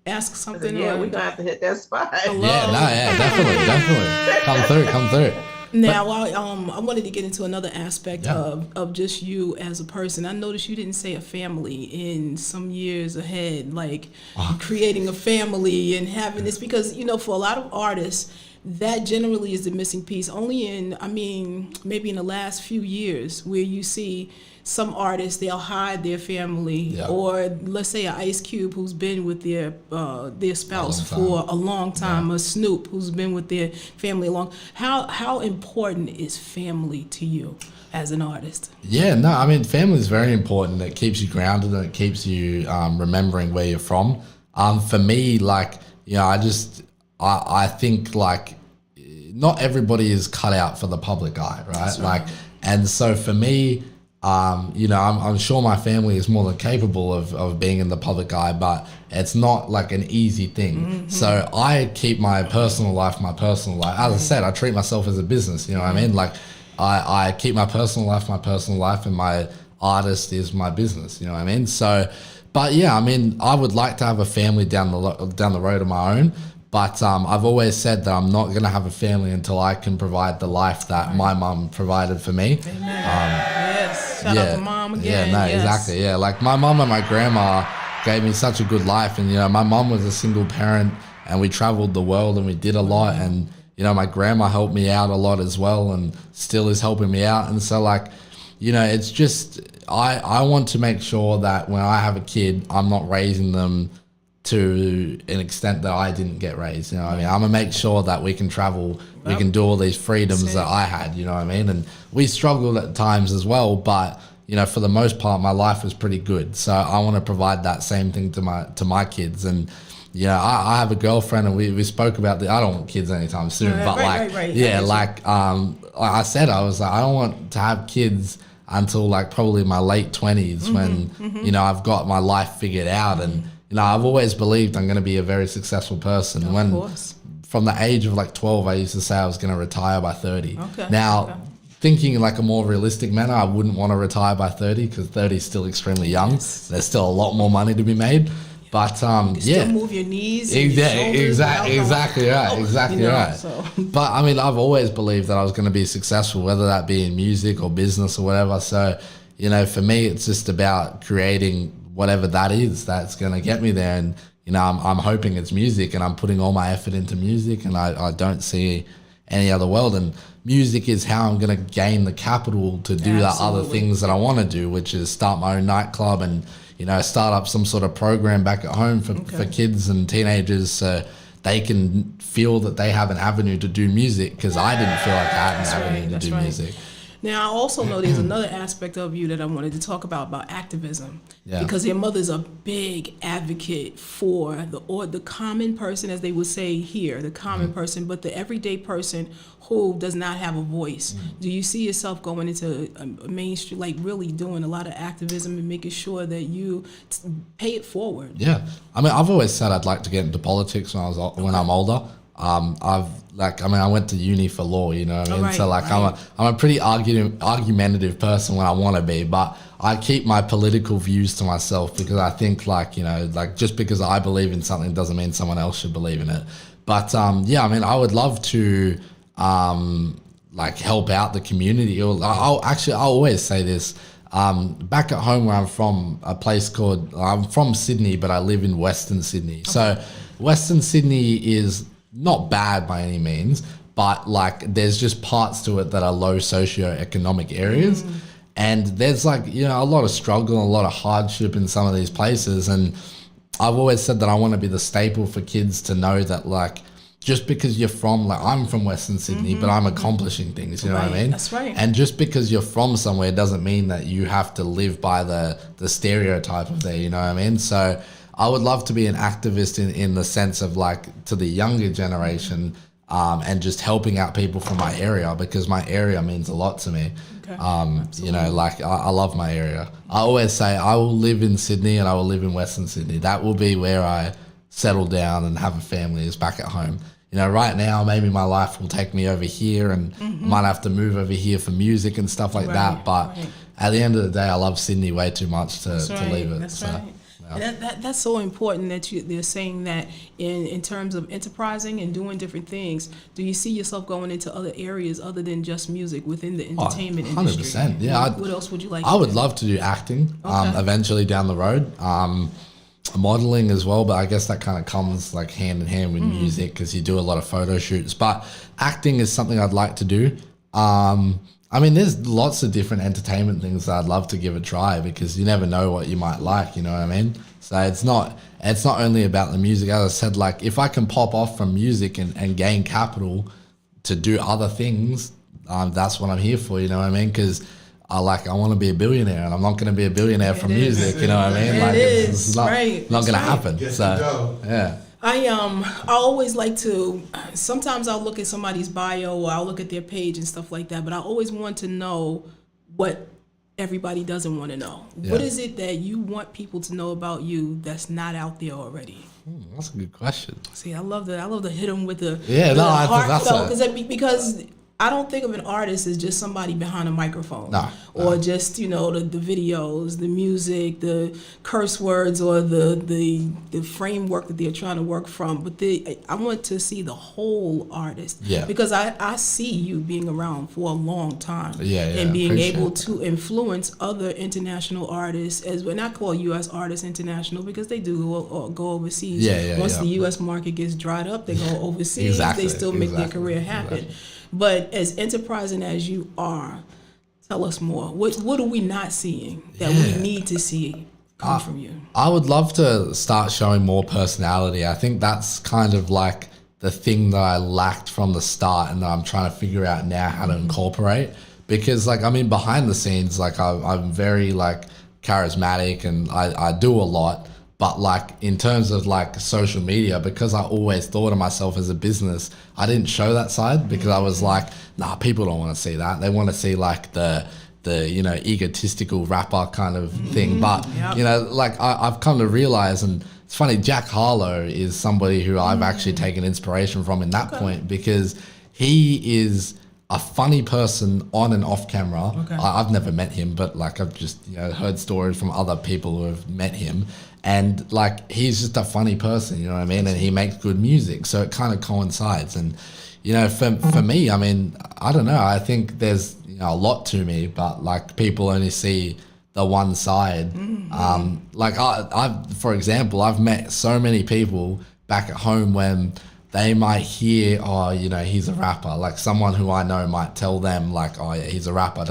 ask something? Yeah, we're gonna have to hit that spot. Definitely. Come through. Now, I wanted to get into another aspect of just you as a person. I noticed you didn't say a family in some years ahead, like creating a family and having this, because, you know, for a lot of artists, that generally is the missing piece. Only maybe in the last few years where you see some artists, they'll hide their family, or let's say an Ice Cube who's been with their spouse for a long time, a Snoop who's been with their family a long. How important is family to you as an artist? Yeah, no, I mean, family is very important. It keeps you grounded and it keeps you remembering where you're from. For me, like, you know, I think like not everybody is cut out for the public eye, right? That's like, and so for me, you know, I'm sure my family is more than capable of being in the public eye, but it's not like an easy thing. So I keep my personal life. As I said, I treat myself as a business, you know what I mean? Like I keep my personal life, and my artist is my business, you know what I mean? So, but yeah, I mean, I would like to have a family down the road of my own, But I've always said that I'm not going to have a family until I can provide the life that my mum provided for me. Yes. Shout out to mom again. Yeah, no, yes. exactly. Yeah, like my mum and my grandma gave me such a good life. And, my mum was a single parent and we traveled the world and we did a lot. And, my grandma helped me out a lot as well and still is helping me out. And so, like, it's just, I want to make sure that when I have a kid, I'm not raising them to an extent that I didn't get raised. I'm gonna make sure that we can travel, we can do all these freedoms that I had, and we struggled at times as well, but for the most part my life was pretty good. So I want to provide that same thing to my kids. And I have a girlfriend and we spoke about I don't want kids anytime soon, but I said, I was like, I don't want to have kids until like probably my late 20s when I've got my life figured out. And I've always believed I'm going to be a very successful person. Of course. From the age of like 12, I used to say I was going to retire by 30. Okay. Now, thinking in like a more realistic manner, I wouldn't want to retire by 30 because 30 is still extremely young. Yes. There's still a lot more money to be made. But Still move your knees. And your shoulders exactly right. So. But I've always believed that I was going to be successful, whether that be in music or business or whatever. So, for me, it's just about creating whatever that is that's going to get me there. And I'm hoping it's music, and I'm putting all my effort into music, and I don't see any other world. And music is how I'm going to gain the capital to do the other things that I want to do, which is start my own nightclub and start up some sort of program back at home for kids and teenagers, so they can feel that they have an avenue to do music, because I didn't feel like I had an avenue to do music. Now, I also know there's another aspect of you that I wanted to talk about activism. Yeah. Because your mother's a big advocate for the common person, as they would say here, the common person, but the everyday person who does not have a voice. Do you see yourself going into a mainstream, like really doing a lot of activism and making sure that you pay it forward? Yeah. I've always said I'd like to get into politics when I'm older. I went to uni for law, you know what I mean? Right, so I'm a pretty argumentative person when I want to be, but I keep my political views to myself, because I think just because I believe in something doesn't mean someone else should believe in it. But I would love to help out the community. I'll always say this. Back at home where I'm from, I'm from Sydney, but I live in Western Sydney. Okay. So Western Sydney is not bad by any means, but there's just parts to it that are low socioeconomic areas. And there's a lot of struggle and a lot of hardship in some of these places. And I've always said that I want to be the staple for kids to know that just because you're from, I'm from Western Sydney, but I'm accomplishing things, you know what I mean? That's right. And just because you're from somewhere doesn't mean that you have to live by the stereotype of there, you know what I mean? So I would love to be an activist in the sense of to the younger generation, and just helping out people from my area, because my area means a lot to me. Okay. I love my area. I always say I will live in Sydney and I will live in Western Sydney. That will be where I settle down and have a family, is back at home. Right now, maybe my life will take me over here and I might have to move over here for music and stuff like that. But at the end of the day, I love Sydney way too much to leave it. That's right. And that's so important that they're saying that in terms of enterprising and doing different things. Do you see yourself going into other areas other than just music within the entertainment industry? 100%. Yeah. What else would you like? I would love to do acting eventually down the road. Modeling as well, but I guess that kind of comes hand in hand with music, because you do a lot of photo shoots. But acting is something I'd like to do. There's lots of different entertainment things that I'd love to give a try, because you never know what you might like, you know what I mean? So it's not only about the music. As I said, if I can pop off from music and gain capital to do other things, that's what I'm here for, you know what I mean? Because I want to be a billionaire, and I'm not going to be a billionaire from music, you know what I mean? It's not going to happen. So, yeah. I always like to, sometimes I'll look at somebody's bio or I'll look at their page and stuff like that, but I always want to know what everybody doesn't want to know. Yeah. What is it that you want people to know about you that's not out there already? That's a good question. See, I love to hit them with the heartfelt, because I don't think of an artist as just somebody behind a microphone, No. just the videos, the music, the curse words, or the framework that they're trying to work from. But I want to see the whole artist, because I see you being around for a long time, and being able to influence other international artists, as well. Not call U.S. artists international, because they do go overseas. Once the U.S. market gets dried up, they go overseas. They still make their career happen. But as enterprising as you are, tell us more. What are we not seeing that we need to see come from you? I would love to start showing more personality. I think that's kind of like the thing that I lacked from the start, and that I'm trying to figure out now how to incorporate. Because behind the scenes, I'm very charismatic, and I do a lot. But in terms of social media, because I always thought of myself as a business, I didn't show that side, because I was nah, people don't want to see that. They want to see the egotistical rapper kind of thing. But I've come to realize, and it's funny, Jack Harlow is somebody who I've actually taken inspiration from in that point, because he is a funny person on and off camera. I've never met him, but I've just heard stories from other people who have met him. And he's just a funny person, you know what I mean? And he makes good music, so it kind of coincides. And for me, I don't know. I think there's a lot to me, but people only see the one side. For example, I've met so many people back at home when they might hear, he's a rapper. Someone who I know might tell them, he's a rapper,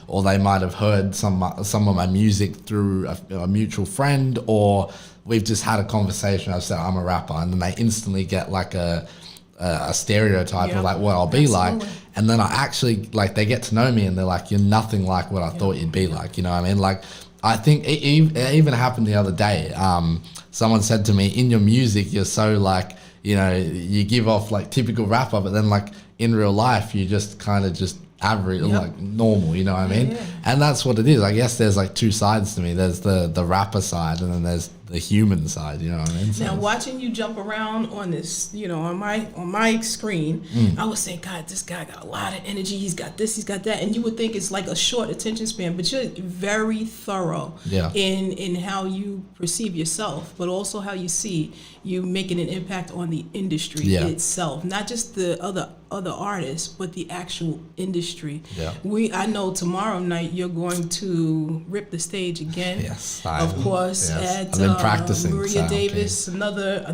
or they might have heard some of my music through a mutual friend, or we've just had a conversation. I've said I'm a rapper, and then they instantly get a stereotype of what I'll be like. And then I actually they get to know me, and they're like, you're nothing like what I thought you'd be like. You know what I mean? I think it even happened the other day. Someone said to me, in your music, you're so you give off typical rapper, but then in real life, you just kind of just average, normal, you know what I mean? And that's what it is. I guess there's two sides to me. There's the rapper side, and then there's the human side, you know what I mean? So now, watching you jump around on this, on my screen, I would say, God, this guy got a lot of energy. He's got this, he's got that. And you would think it's a short attention span, but you're very thorough in how you perceive yourself, but also how you see you making an impact on the industry itself, not just the other artists, but the actual industry. I know tomorrow night you're going to rip the stage again. Yes, of course. At I've been practicing. Maria Davis, another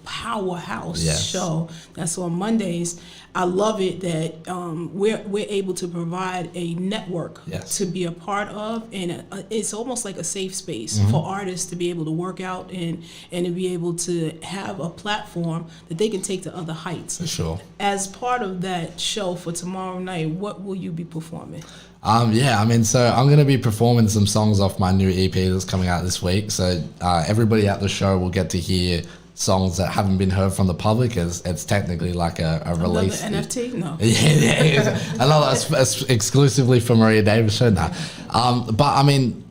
powerhouse show. That's on Mondays. I love it that we're able to provide a network to be a part of, and it's almost like a safe space for artists to be able to work out and to be able to have a platform that they can take to other heights. For sure. As part of that show for tomorrow night, what will you be performing? So I'm going to be performing some songs off my new EP that's coming out this week. So everybody at the show will get to hear songs that haven't been heard from the public, as it's technically a release. Another NFT? No. Another exclusively for Maria Davis show. Nah. But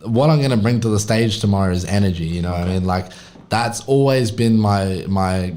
what I'm going to bring to the stage tomorrow is energy. You know what I mean? That's always been my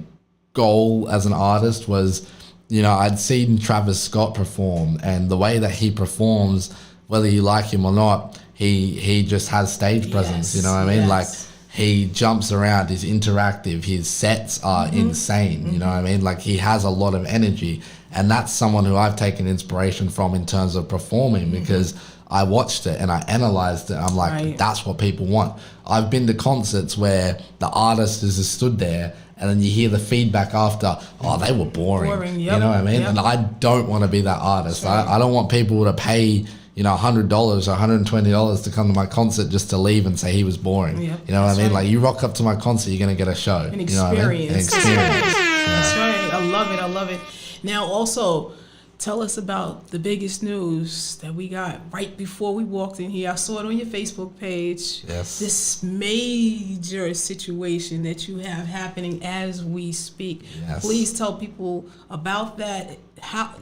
goal as an artist was, I'd seen Travis Scott perform, and the way that he performs, whether you like him or not, he just has stage presence. You know what I mean? He jumps around, he's interactive, his sets are insane, you know what I mean? He has a lot of energy, and that's someone who I've taken inspiration from in terms of performing, because I watched it and I analyzed it. I'm like, that's what people want. I've been to concerts where the artist has just stood there, and then you hear the feedback after, they were boring. You know what I mean? And I don't want to be that artist. I don't want people to pay $100 or $120 to come to my concert just to leave and say he was boring. You know what I mean? You rock up to my concert, you're going to get a show. An experience. You know what I mean? An experience. That's right. I love it. Now, also, tell us about the biggest news that we got right before we walked in here. I saw it on your Facebook page. Yes. This major situation that you have happening as we speak. Yes. Please tell people about that. How,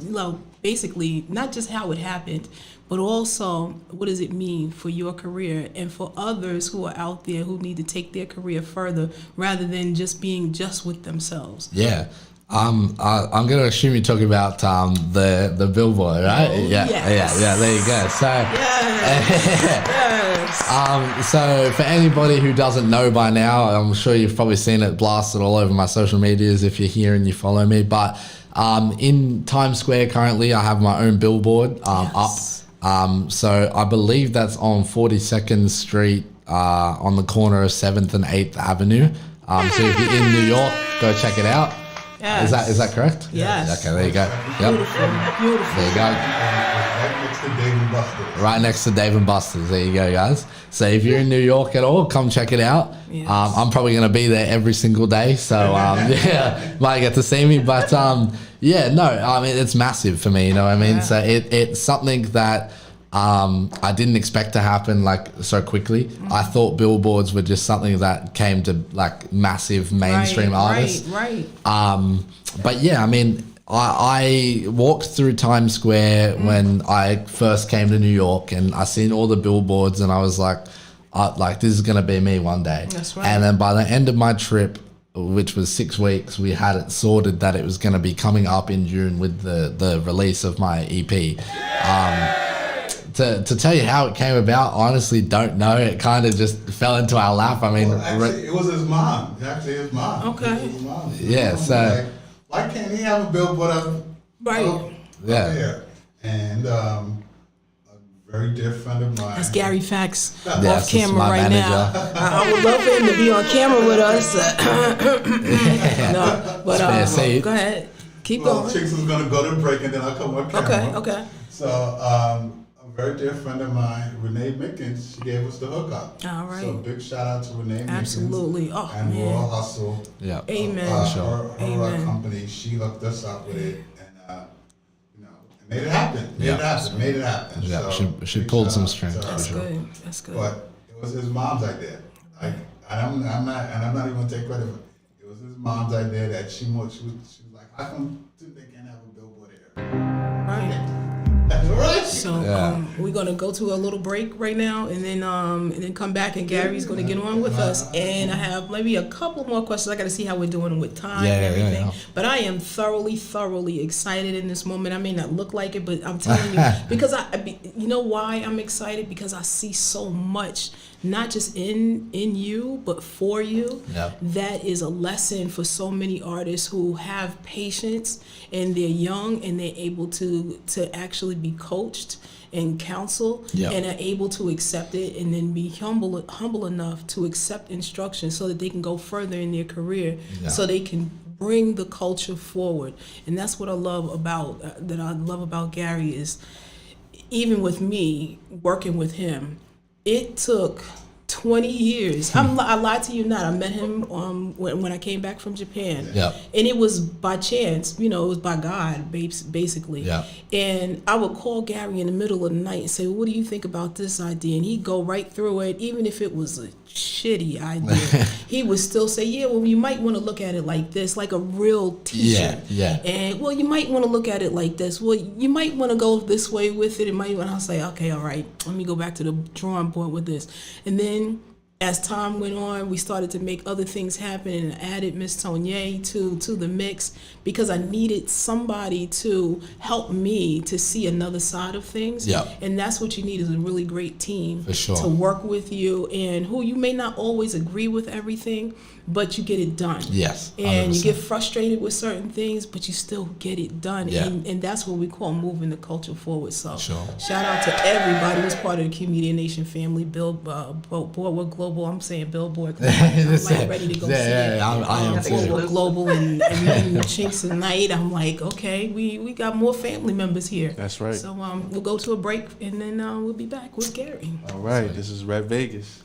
basically, not just how it happened, but also what does it mean for your career and for others who are out there who need to take their career further rather than just being just with themselves. Yeah. I'm gonna assume you're talking about the billboard, right? Oh, yeah. There you go. So, so for anybody who doesn't know by now, I'm sure you've probably seen it blasted all over my social medias if you're here and you follow me. But in Times Square currently, I have my own billboard up. So I believe that's on 42nd Street on the corner of 7th and 8th Avenue. So if you're in New York, go check it out. Yes. Is that correct? Yes. Okay, there you go. Yep. Beautiful. There you go. Right next to Dave and Buster's. There you go, guys. So if you're in New York at all, come check it out. Yes. I'm probably going to be there every single day. So, yeah, might get to see me. But, yeah, no, I mean, it's massive for me, you know what I mean? So it's something that I didn't expect to happen like so quickly. I thought billboards were just something that came to like massive mainstream artists. Right. But yeah, I mean, I walked through Times Square when I first came to New York, and I seen all the billboards, and I was like this is gonna be me one day. That's right. And then by the end of my trip, which was 6 weeks, we had it sorted that it was gonna be coming up in June with the release of my EP. To tell you how it came about, honestly, don't know. It kind of just fell into our lap. I mean, actually, it was his mom. Actually, his mom. Okay. It was his mom. Yeah, so like, why can't he have a billboard up? Right. Up there? And a very dear friend of mine. That's Gary Fax Yes, off camera my right manager. now. I would love for him to be on camera with us. No, but go ahead. Keep Well, going. Chicks was gonna go to break, and then I'll come on camera. Okay. So, a very dear friend of mine, Renee Mickens, she gave us the hookup. All right. So big shout out to Renee Absolutely. Mickens. Oh, and man. Royal Hustle. yeah. Amen. Her Amen. company, she hooked us up with it, and made it happen. Made it happen. Yeah, So, she big pulled shout some out strings. to her. That's good. That's good. But it was his mom's idea. Like, I'm not even gonna take credit for it. It was his mom's idea that she was like, how come they can't have a billboard here? Right. That's right. So we're gonna go to a little break right now, and then come back, and Gary's gonna get on with us. And I have maybe a couple more questions. I got to see how we're doing with time and everything. Yeah. But I am thoroughly excited in this moment. I may not look like it, but I'm telling you, because you know why I'm excited? Because I see so much, not just in you, but for you. Yeah. That is a lesson for so many artists who have patience, and they're young, and they're able to actually be coached and counsel, and are able to accept it, and then be humble enough to accept instruction so that they can go further in their career, so they can bring the culture forward. And that's what I love about Gary is, even with me working with him, it took 20 years. I lied to you not. I met him when I came back from Japan. Yeah. And it was by chance, it was by God, basically. Yeah. And I would call Gary in the middle of the night and say, what do you think about this idea? And he'd go right through it, even if it was a shitty idea. He would still say, yeah, well, you might want to look at it like this, like a real teacher. Yeah. And, well, you might want to look at it like this. Well, you might want to go this way with it. I'll say, okay, all right, let me go back to the drawing board with this. And then as time went on, we started to make other things happen, and added Miss Tonier to the mix, because I needed somebody to help me to see another side of things. Yeah. And that's what you need, is a really great team For sure. to work with you, and who you may not always agree with everything, but you get it done. Yes, And 100%. you get frustrated with certain things, but you still get it done. Yeah. And that's what we call moving the culture forward. So Sure. shout out to everybody who's part of the Qmedia Nation family. Boardwalk Global. I'm saying Billboard. I'm like ready to go see it. I am too. Boardwalk Global and meeting the Chinks tonight. I'm like, okay, we got more family members here. That's right. So we'll go to a break, and then we'll be back with Gary. All right, this is Red Vegas.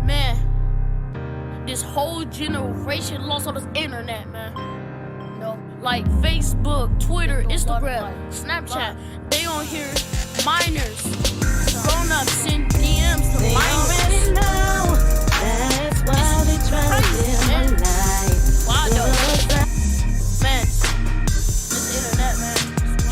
Man, this whole generation lost on this internet, man. Like Facebook, Twitter, Instagram, Snapchat, they on here, minors, grown-ups send DMs to minors. That's why they try to live my life. Wow, though. Man, this internet, man, it's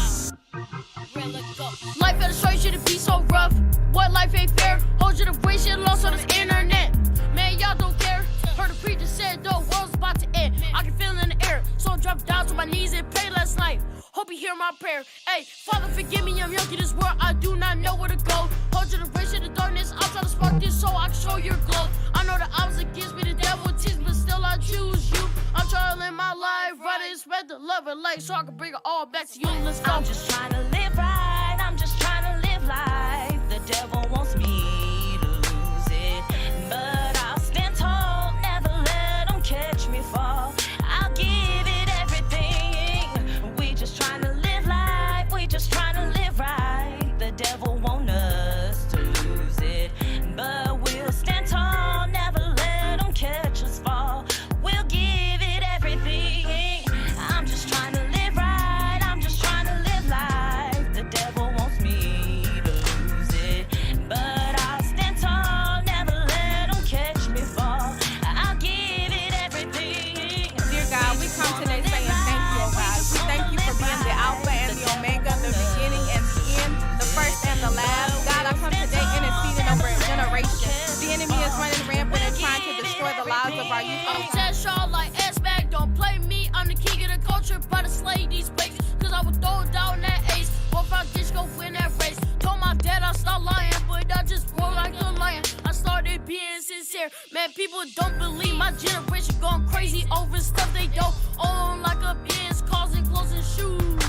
wild. Life gotta show you shouldn't be so rough. What life ain't fair? Whole generation lost on this internet. Man, y'all don't care. Heard the preacher said the world's about to end. I can feel it in the air, so I dropped down to my knees and prayed last night. Hope you hear my prayer. Hey, Father, forgive me, I'm young in this world. I do not know where to go. Whole generation of darkness, I'm trying to spark this so I can show your glow. I know the odds against me, the devil tease, but still I choose you. I'm trying to live my life right and spread the love and light so I can bring it all back to you. Let's go. I'm just trying to live right. I'm just trying to live life. The devil wants me to lose it, but I'll stand tall, never let him catch me fall. I'll give it everything. We just trying to live life. We just trying to live right. The devil want us to lose it, but we'll stand tall, never let him catch us fall. We'll give it everything. I'm just trying to live right. I'm just trying to live life. The devil wants me to lose it, but I'll stand tall, never let him catch me fall. I'll give it everything. Dear God, we come today saying thank you, oh God. We thank you for being the Alpha and the Omega, the beginning and the end, the first and the last. God, I come today interceding over a generation. The enemy is running rampant and trying to destroy the lives of our youth. I'm test y'all like S-Bag, don't play me. I'm the king of the culture, but I slay these bakes. Cause I would throw down that ace. Or if I just go win that race. Told my dad I start lying, but I just roll like a lion. I started being sincere. Man, people don't believe my generation going crazy over stuff they don't own, like a Benz, cars and clothes and shoes.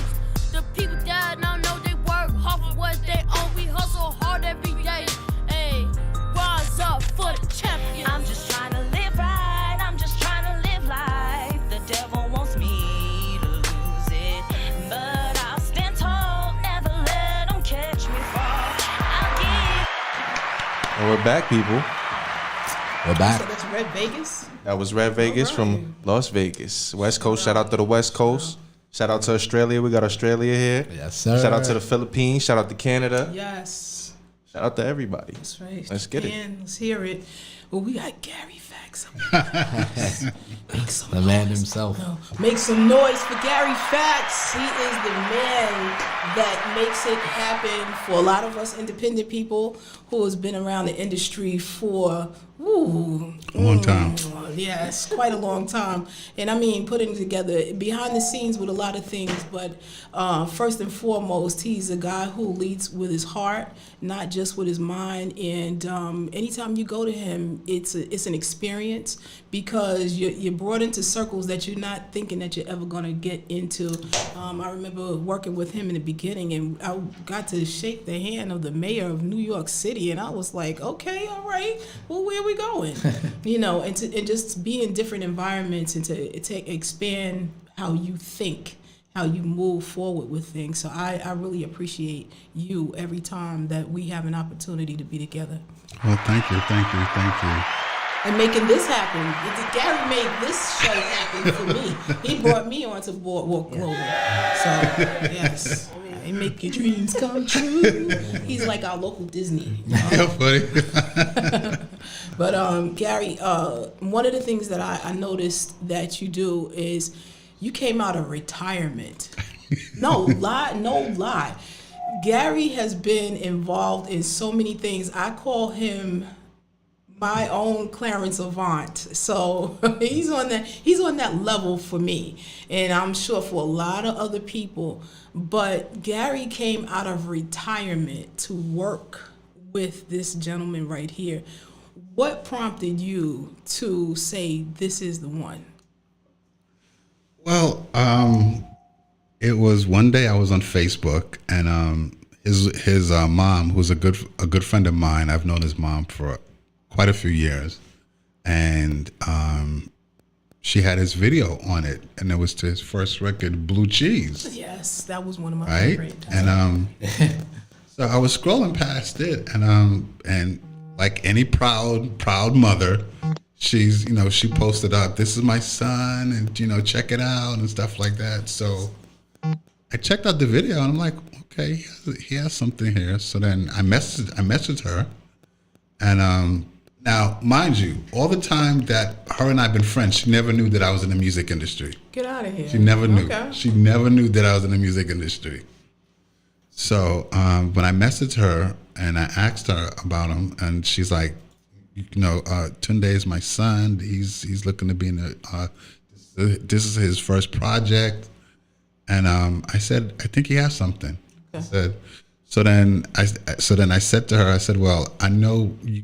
The people that now know they work hard for what they own. We hustle hard every day. Hey, rise up for the champion. I'm just trying to live right. I'm just trying to live life. The devil wants me to lose it, but I'll stand tall, never let him catch me fall. I'll give. And we're back, people. We're back. So that's Red Vegas. That was Red Vegas from Las Vegas. West Coast. Shout out to the West Coast. Shout out to Australia. We got Australia here. Yes, sir. Shout out to the Philippines. Shout out to Canada. Yes. Shout out to everybody. That's right. Let's get it. Man, let's hear it. Well, we got Gary Facts. Make some The man noise. himself. No, make some noise for Gary Facts. He is the man that makes it happen for a lot of us independent people who has been around the industry for A long time. Yes, quite a long time. And I mean, putting together behind the scenes with a lot of things, but first and foremost, he's a guy who leads with his heart, not just with his mind. And anytime you go to him, it's an experience because you're brought into circles that you're not thinking that you're ever going to get into. I remember working with him in the beginning, and I got to shake the hand of the mayor of New York City, and I was like, okay, all right, well, where are we going? You know, and just be in different environments and to expand how you think, how you move forward with things. So I really appreciate you every time that we have an opportunity to be together. Well, thank you. And making this happen. Gary made this show happen for me. He brought me onto Boardwalk Global. So, yes. And make your dreams come true. He's like our local Disney. Yeah, buddy. But Gary, one of the things that I noticed that you do is you came out of retirement. No lie. Gary has been involved in so many things. I call him my own Clarence Avant. So he's on that level for me, and I'm sure for a lot of other people. But Gary came out of retirement to work with this gentleman right here. What prompted you to say this is the one? Well, it was one day I was on Facebook, and his mom, who's a good friend of mine, I've known his mom for quite a few years, and she had his video on it, and it was to his first record, Blue Cheese. Yes, that was one of my right? favorite. And so I was scrolling past it, and like any proud mother, she posted up, "This is my son, and check it out," and stuff like that. So I checked out the video, and I'm like, okay, he has something here. So then I messaged her, and now, mind you, all the time that her and I've been friends, she never knew that I was in the music industry. Get out of here. She never knew. Okay. She never knew that I was in the music industry. So when I messaged her and I asked her about him, and she's like, Tunde is my son. He's looking to be in the. This is his first project, and I said, I think he has something. Okay. I said, so then I said to her, I said, well, I know you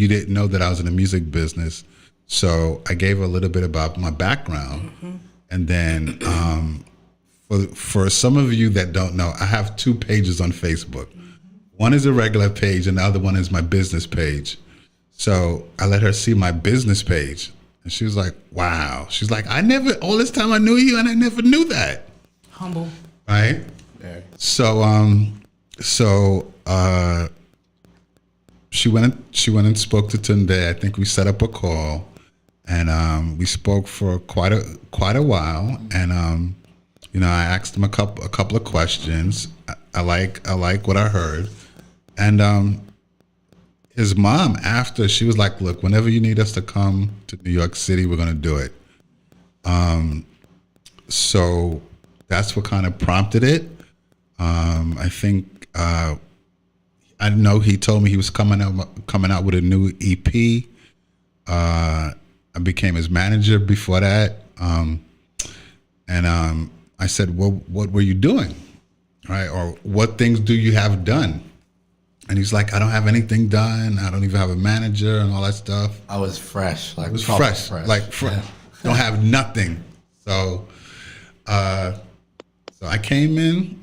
didn't know that I was in the music business, so I gave her a little bit about my background, and then for some of you that don't know, I have 2 pages on Facebook. One is a regular page, and the other one is my business page. So I let her see my business page, and she was like, wow. She's like, all this time I knew you, and I never knew that. Humble. Right? Yeah. So she went and spoke to Tunde. I think we set up a call, and we spoke for quite a while, and I asked him a couple of questions. I like what I heard, and his mom, after, she was like, look, whenever you need us to come to New York City, we're gonna do it. So that's what kind of prompted it. I think I know he told me he was coming out with a new EP. I became his manager before that, and I said, well, what were you doing, right? Or what things do you have done? And he's like, I don't have anything done. I don't even have a manager and all that stuff. I was fresh, like it was fresh. Don't have nothing. So I came in,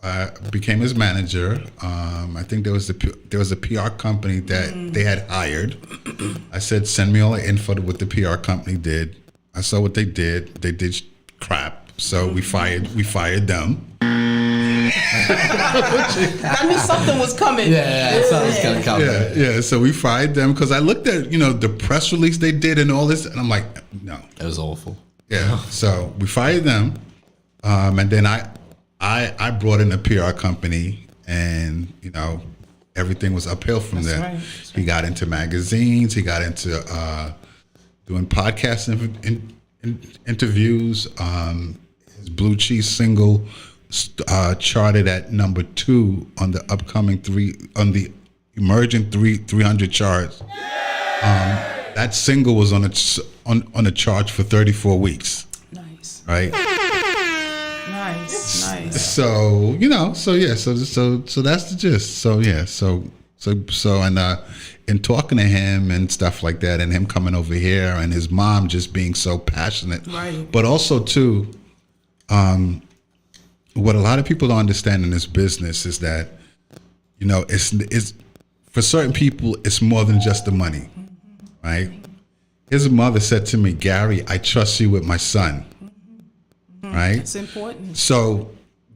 I became his manager. I think there was a PR company that they had hired. I said, send me all the info to what the PR company did. I saw what they did. They did crap. So we fired them. That means something was coming. Yeah, something was gonna come. Yeah. So we fired them because I looked at the press release they did and all this, and I'm like, no, it was awful. Yeah. So we fired them, and then I brought in a PR company, and everything was uphill from there. Right. He got into magazines. He got into doing podcast interviews. His Blue Cheese single charted at number 2 on the emerging 300 charts. That single was on a chart for 34 weeks. Nice. Right. Nice. So so that's the gist. So and in talking to him and stuff like that, and him coming over here, and his mom just being so passionate, right? But also too, what a lot of people don't understand in this business is that, it's for certain people, it's more than just the money, right? His mother said to me, Gary, I trust you with my son, right? It's important. So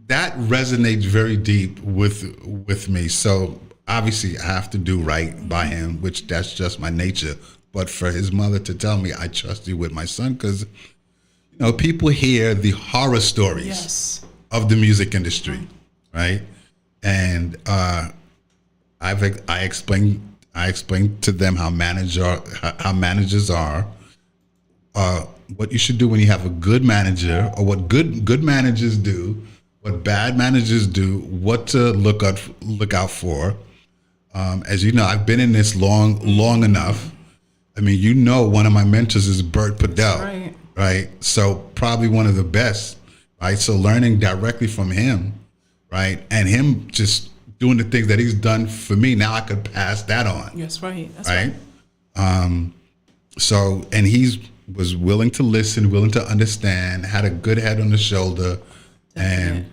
that resonates very deep with me. So obviously I have to do right by him, which that's just my nature. But for his mother to tell me, I trust you with my son, because people hear the horror stories of the music industry, right? And I explained to them how managers are, what you should do when you have a good manager, or what good managers do, what bad managers do, what to look out for. As you know, I've been in this long enough. I mean, one of my mentors is Bert Padell, right? So probably one of the best, right? So learning directly from him, right? And him just doing the things that he's done for me, now I could pass that on. Yes, right. That's right. So, and he was willing to listen, willing to understand, had a good head on the shoulder, and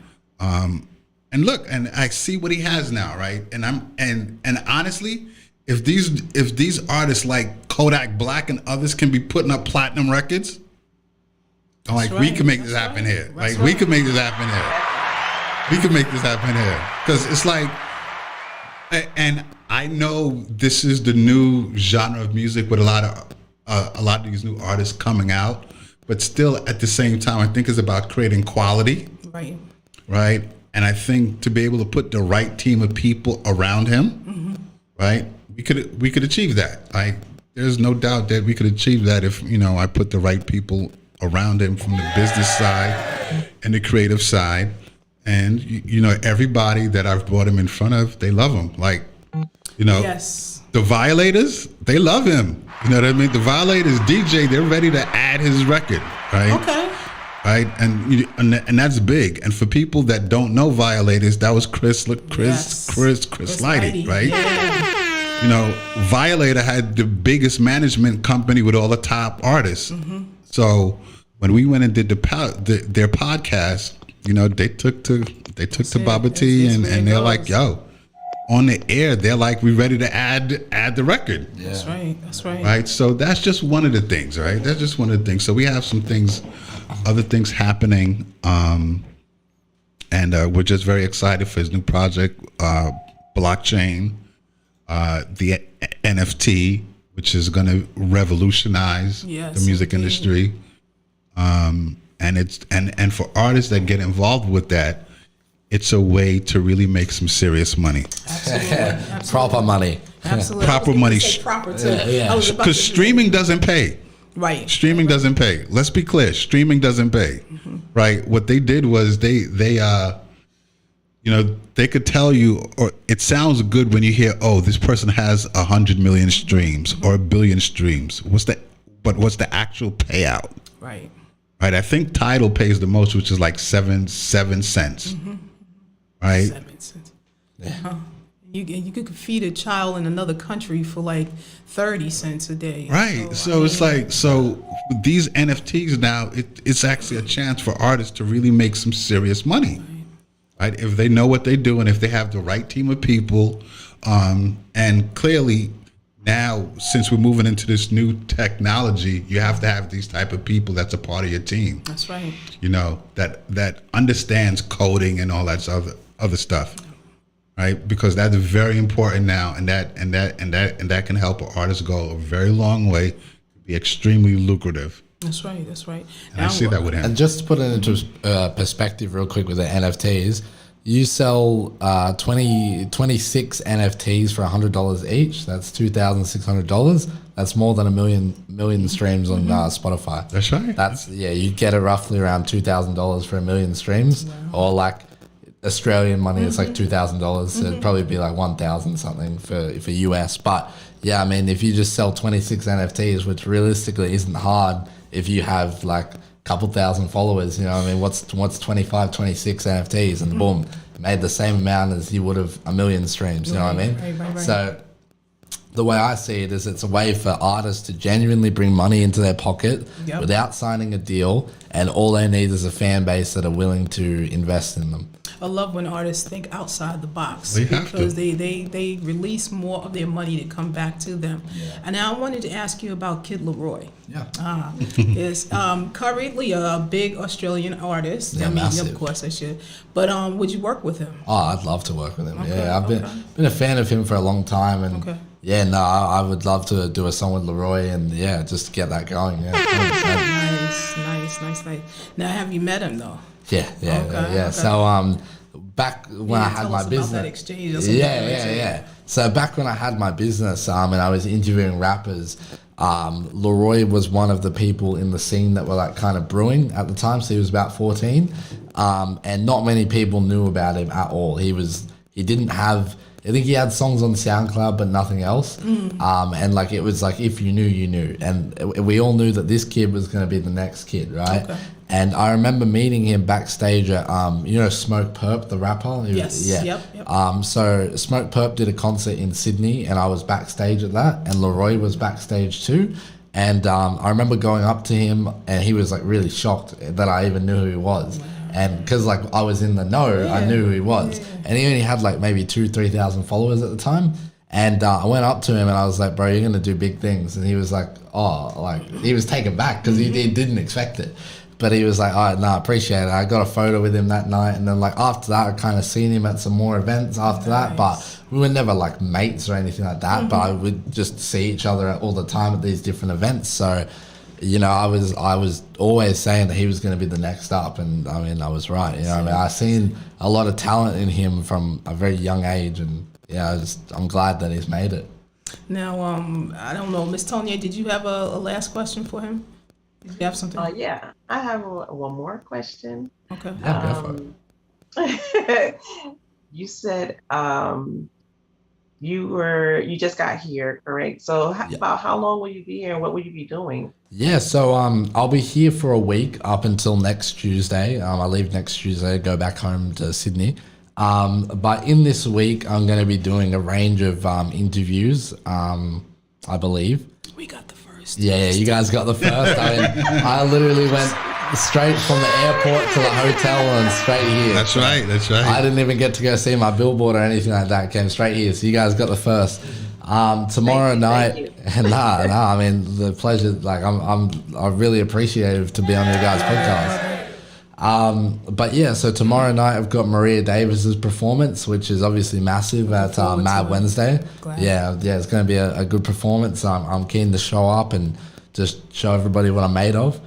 look, and I see what he has now, right? And honestly, if these artists like Kodak Black and others can be putting up platinum records, we can make this happen here. We can make this happen here. We can make this happen here, because it's like, and I know this is the new genre of music with a lot of these new artists coming out, but still at the same time, I think it's about creating quality, right? And I think to be able to put the right team of people around him, right? We could achieve that. There's no doubt that we could achieve that if I put the right people around him from the business side and the creative side. and you know, everybody that I've brought him in front of, they love him. Like, you know, Yes. the Violators, they love him. You know what I mean? The Violators DJ, they're ready to add his record, right? Okay. Right, and that's big. And for people that don't know Violators, that was Chris Lighty, right? Yeah. You know, Violator had the biggest management company with all the top artists. Mm-hmm. So when we went and did their podcast, you know, they took to Baba T, and they're like, yo, on the air, they're like, we ready to add the record. Yeah. That's right. That's right. Right. So that's just one of the things, right? That's just one of the things. So we have some things, other things happening, and we're just very excited for his new project, blockchain, the NFT, which is going to revolutionize the music industry, and for artists that get involved with that, it's a way to really make some serious money. Absolutely. Proper money. Absolutely. Proper money. Proper too. Yeah. Because streaming doesn't pay. Right. Streaming doesn't pay. Let's be clear. Streaming doesn't pay. Mm-hmm. Right. What they did was they you know, they could tell you, or it sounds good when you hear, oh, this person has 100 million streams or 1 billion streams. What's the actual payout? Right. Right. I think Tidal pays the most, which is like 7 cents. Mm-hmm. Right. 7 cents. Yeah. You could feed a child in another country for like 30 cents a day. Right. So it's like, so these NFTs now, it's actually a chance for artists to really make some serious money. Right. If they know what they do and if they have the right team of people. And clearly now, since we're moving into this new technology, you have to have these type of people that's a part of your team. That's right. You know, that understands coding and all that other stuff. Right, because that's very important now, and that can help an artist go a very long way, be extremely lucrative. That's right. That's right. And I see that with him. And just to put it into perspective, real quick, with the NFTs, you sell 26 NFTs for $100 each. That's $2,600. That's more than a million streams on Spotify. That's right. You get it roughly around $2,000 for a million streams, or like Australian money, it's like $2,000. So it'd probably be like 1,000 something for US. But yeah, I mean, if you just sell 26 NFTs, which realistically isn't hard if you have like a couple thousand followers, you know what I mean? What's 25, 26 NFTs, and boom, made the same amount as you would have a million streams, you know what I mean? Right. So the way I see it is it's a way for artists to genuinely bring money into their pocket without signing a deal, and all they need is a fan base that are willing to invest in them. I love when artists think outside the box, They have because to. they release more of their money to come back to them. Yeah. And now I wanted to ask you about Kid Laroi. Yeah. Is currently a big Australian artist. Yeah, I mean, massive. of course I should. But would you work with him? Oh, I'd love to work with him. Okay, Yeah, I've been a fan of him for a long time, and Okay. yeah, no, I would love to do a song with Leroy, and yeah, just get that going. Yeah, 100%. Nice. Now, have you met him though? yeah. Okay. So back when I had tell my us about business, that exchange or something. yeah. So back when I had my business, and I was interviewing rappers, Leroy was one of the people in the scene that were like kind of brewing at the time. So he was about 14, and not many people knew about him at all. He didn't have. I think he had songs on SoundCloud, but nothing else. And like it was like, if you knew, you knew. And we all knew that this kid was going to be the next kid, right? Okay. And I remember meeting him backstage at, Smoke Perp, the rapper. Yes. Yeah. Yep. So Smoke Perp did a concert in Sydney, and I was backstage at that, and Leroy was backstage too. And I remember going up to him, and he was like really shocked that I even knew who he was. Wow. And because like I was in the know, I knew who he was. And he only had like maybe 2,000-3,000 followers at the time. And I went up to him and I was like, bro, you're going to do big things. And he was like, he was taken back because he didn't expect it. But he was like, all right, I appreciate it. I got a photo with him that night. And then like after that, I kind of seen him at some more events after that. But we were never like mates or anything like that. But I would just see each other all the time at these different events. So, you know, I was always saying that he was going to be the next up, and I mean, I was right. You know, what I mean, I seen a lot of talent in him from a very young age, and yeah, I'm glad that he's made it. Now, I don't know, Miss Tonya, did you have a last question for him? Did you have something? Yeah, I have one more question. Okay. Yeah, go for it. You said you just got here, correct? So about how long will you be here and what will you be doing? Yeah, so I'll be here for a week up until next Tuesday. I leave next Tuesday, go back home to Sydney. But in this week, I'm going to be doing a range of interviews, I believe. We got the first. Yeah, you guys got the first. I mean, I literally went straight from the airport to the hotel and straight here. That's right. I didn't even get to go see my billboard or anything like that. Came straight here. So you guys got the first. Tomorrow night. Nah. I mean, the pleasure. Like, I'm really appreciative to be on your guys' podcast. But yeah, so tomorrow night I've got Maria Davis's performance, which is obviously massive at Mad Wednesday. Yeah, it's going to be a good performance. I'm keen to show up and just show everybody what I'm made of.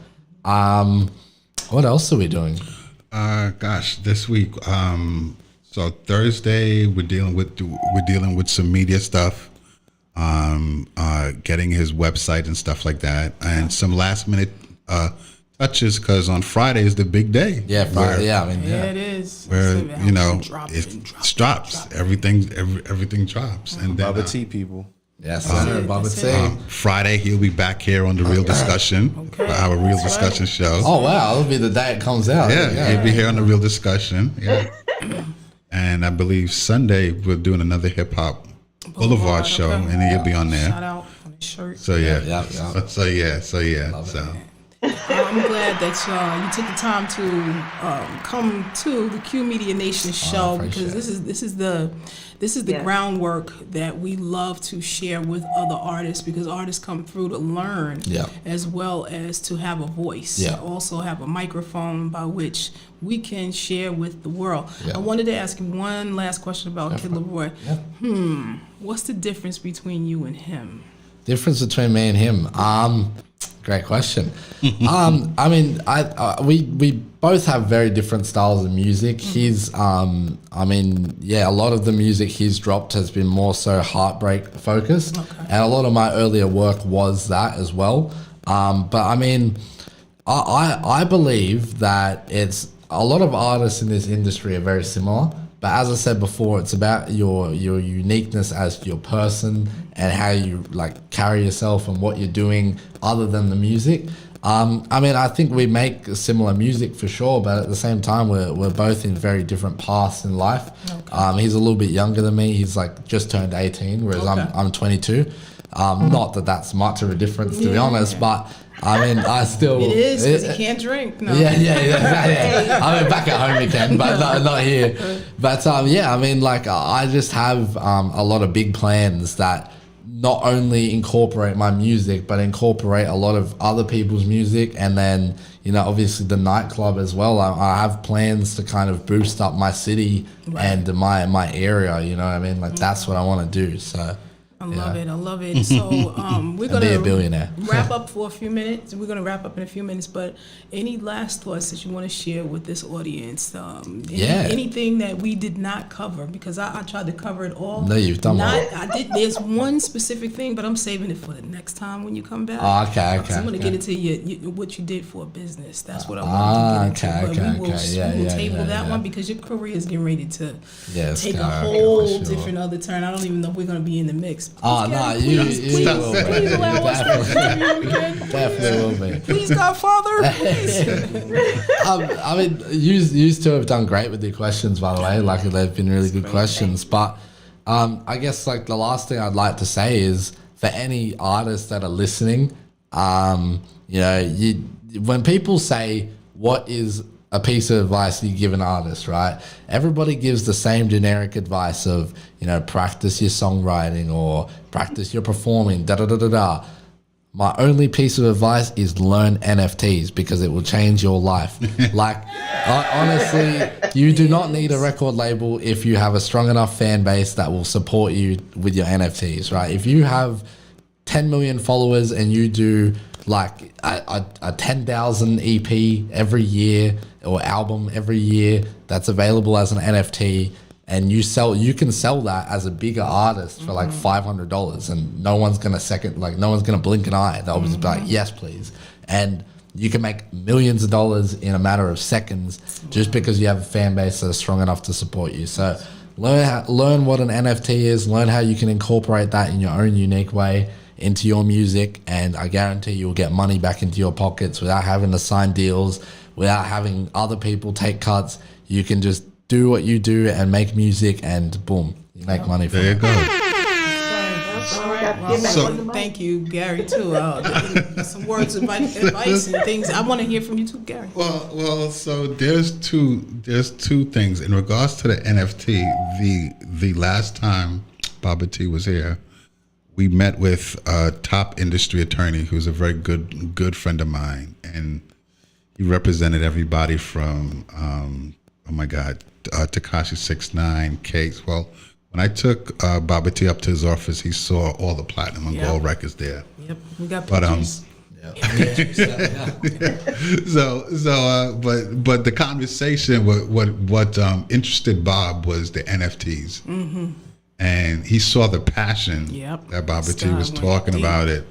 What else are we doing? This week. So Thursday we're dealing with some media stuff, getting his website and stuff like that, and some last minute touches because on Friday is the big day. Yeah, Friday. Yeah, it is. Where it drops. Everything drops, and then Bubba T people. Yes, Bubba T. Friday he'll be back here on the Real Discussion, our Real Discussion show. Oh wow, it'll be the day it comes out. Yeah, he'll be here on the Real Discussion. Yeah, and I believe Sunday we're doing another Hip Hop Boulevard show, and he'll be on there. Shout out on his shirt. So yeah. I'm glad that you took the time to come to the Qmedia Nation show because this is the groundwork that we love to share with other artists because artists come through to learn as well as to have a voice. Also have a microphone by which we can share with the world. I wanted to ask you one last question about Kid Leroy. What's the difference between you and him? Difference between me and him? Great question. I mean, we both have very different styles of music. He's, a lot of the music he's dropped has been more so heartbreak focused, and a lot of my earlier work was that as well. But I mean, I believe that it's a lot of artists in this industry are very similar. But as I said before, it's about your uniqueness as your person and how you like carry yourself and what you're doing other than the music. I think we make similar music for sure, but at the same time, we're both in very different paths in life. He's a little bit younger than me. He's like just turned 18, whereas I'm 22. Not that that's much of a difference, to be honest, but I mean, I still... It is, because he can't drink. No. Yeah. I mean, back at home he can, but not here. But I just have a lot of big plans that not only incorporate my music, but incorporate a lot of other people's music. And then, obviously the nightclub as well. I have plans to kind of boost up my city and my area, you know what I mean? Like, that's what I want to do, so... I love it. So we're going be a billionaire. Wrap up for a few minutes. We're going to wrap up in a few minutes, but any last thoughts that you want to share with this audience? Anything that we did not cover, because I tried to cover it all. No, you've done well. There's one specific thing, but I'm saving it for the next time when you come back. Okay. I'm going to get into what you did for a business. That's what I want to get into. We will table that one because your career is getting ready to take a whole different other turn. I don't even know if we're going to be in the mix. Please allow us to interview again. Definitely will be. Please, Godfather. I mean, you two have done great with your questions, by the way. Like, they've been really good questions. But I guess like the last thing I'd like to say is for any artists that are listening, when people say what is a piece of advice you give an artist, right? Everybody gives the same generic advice of, practice your songwriting or practice your performing, da-da-da-da-da. My only piece of advice is learn NFTs because it will change your life. Honestly, you do not need a record label if you have a strong enough fan base that will support you with your NFTs, right? If you have 10 million followers and you do like a 10,000 EP every year or album every year that's available as an NFT, and you can sell that as a bigger artist for like $500, and no one's gonna blink an eye. They'll just be like, yes, please. And you can make millions of dollars in a matter of seconds just because you have a fan base that's strong enough to support you. So learn what an NFT is, learn how you can incorporate that in your own unique way into your music, and I guarantee you'll get money back into your pockets without having to sign deals, without having other people take cuts. You can just do what you do and make music, and boom, you make money from it. There you go. Well, thank you, Gary, too. Some words of advice and things. I want to hear from you too, Gary. Well. So there's two things in regards to the NFT. The last time Baba T was here, we met with a top industry attorney who's a very good friend of mine, and he represented everybody from Tekashi 6ix9ine, Case. Well, when I took Baba T up to his office, he saw all the platinum and gold records there. Yep, we got pictures. But the conversation, what interested Bob was the NFTs, and he saw the passion that Baba T was talking about it.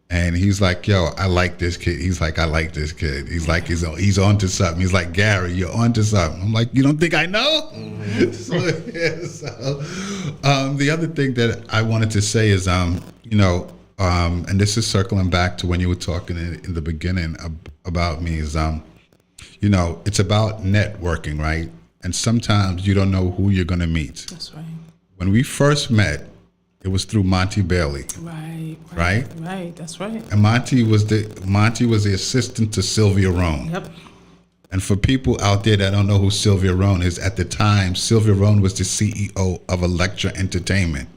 And he's like, yo, I like this kid. He's like, I like this kid. He's like, he's onto something. He's like, Gary, you're onto something. I'm like, you don't think I know? The other thing that I wanted to say is, and this is circling back to when you were talking in the beginning about me, is, it's about networking, right? And sometimes you don't know who you're going to meet. That's right. When we first met, it was through Monty Bailey. Right. That's right. And Monty was the assistant to Sylvia Rohn. Yep. And for people out there that don't know who Sylvia Rohn is, at the time, Sylvia Rohn was the CEO of Elektra Entertainment.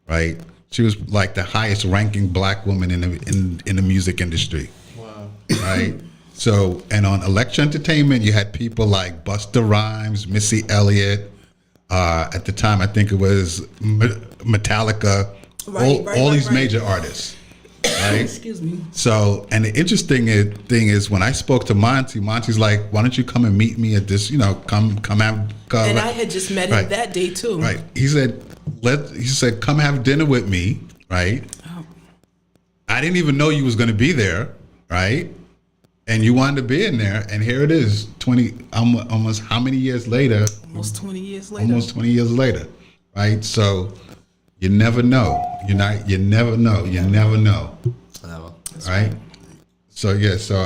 Right. She was like the highest ranking black woman in the music industry. Wow. Right. So, and on Elektra Entertainment, you had people like Busta Rhymes, Missy Elliott. At the time, I think it was Metallica, all these major artists, right? Excuse me. So, and the interesting thing is when I spoke to Monty's like, why don't you come and meet me at this, come have. And I had just met him that day too. Right. He said, come have dinner with me, right? Oh. I didn't even know you was going to be there, right? And you wanted to be in there, and here it is, almost how many years later? Almost 20 years later, right? So you never know. You never know. Right? So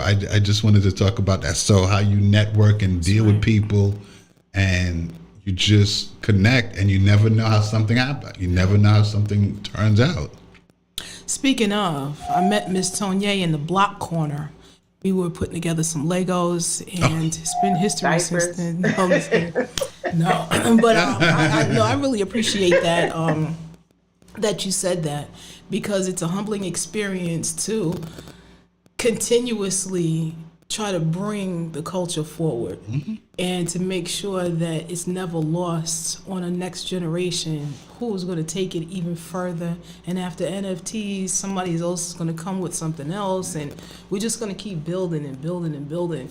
I just wanted to talk about that. So how you network and deal with people, and you just connect, and you never know how something happens. You never know how something turns out. Speaking of, I met Miss Tonya in the block corner. We were putting together some Legos, and it's been history since then. No, but I really appreciate that that you said that, because it's a humbling experience to continuously try to bring the culture forward and to make sure that it's never lost on a next generation who's going to take it even further. And after NFTs, somebody else is going to come with something else, and we're just going to keep building and building and building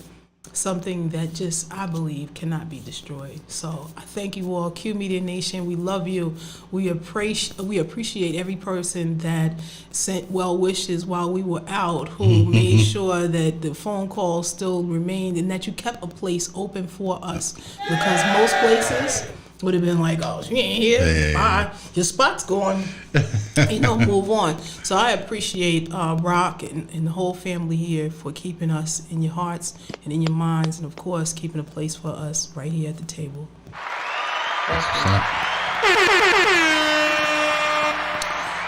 something that just, I believe, cannot be destroyed. So I thank you all, Qmedia Nation. We love you. We appreciate every person that sent well wishes while we were out, who made sure that the phone calls still remained and that you kept a place open for us, because most places would have been like, oh, she ain't here. Bye. Your spot's gone. Move on. So I appreciate Rock and the whole family here for keeping us in your hearts and in your minds, and of course keeping a place for us right here at the table.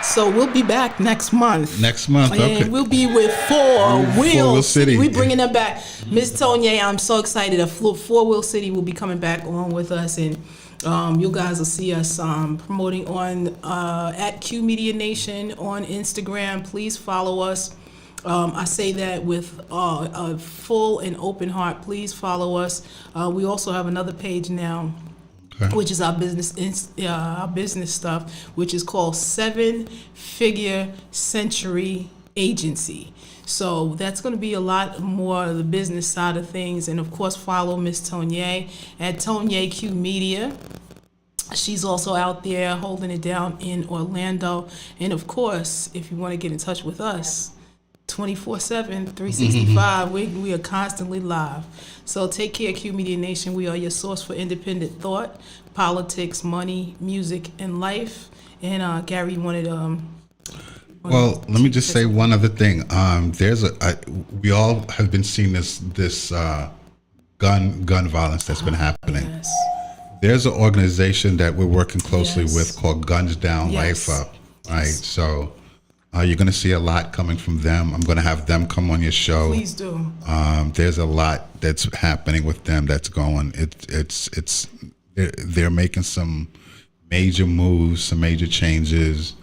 So we'll be back next month. Okay. And we'll be with Four Wheel City. We're bringing them back. Miss Tonya, I'm so excited. Four Wheel City will be coming back on with us, and you guys will see us promoting on at Qmedia Nation on Instagram. Please follow us. I say that with a full and open heart. Please follow us. We also have another page now, which is our business stuff, which is called 7 Figure Century Agency. So that's going to be a lot more of the business side of things. And of course, follow Miss Tonya at Tonya Qmedia. She's also out there holding it down in Orlando. And of course, if you want to get in touch with us, 24/7, 365. We are constantly live. So take care, Qmedia Nation. We are your source for independent thought, politics, money, music, and life. And Gary, you wanted well, let me just say one other thing. We all have been seeing this gun violence that's been happening. Yes. There's an organization that we're working closely Yes. with called Guns Down, Yes. Life Up. Right, so you're going to see a lot coming from them. I'm going to have them come on your show. Please do. There's a lot that's happening with them. That's going. They're making some major moves, some major changes.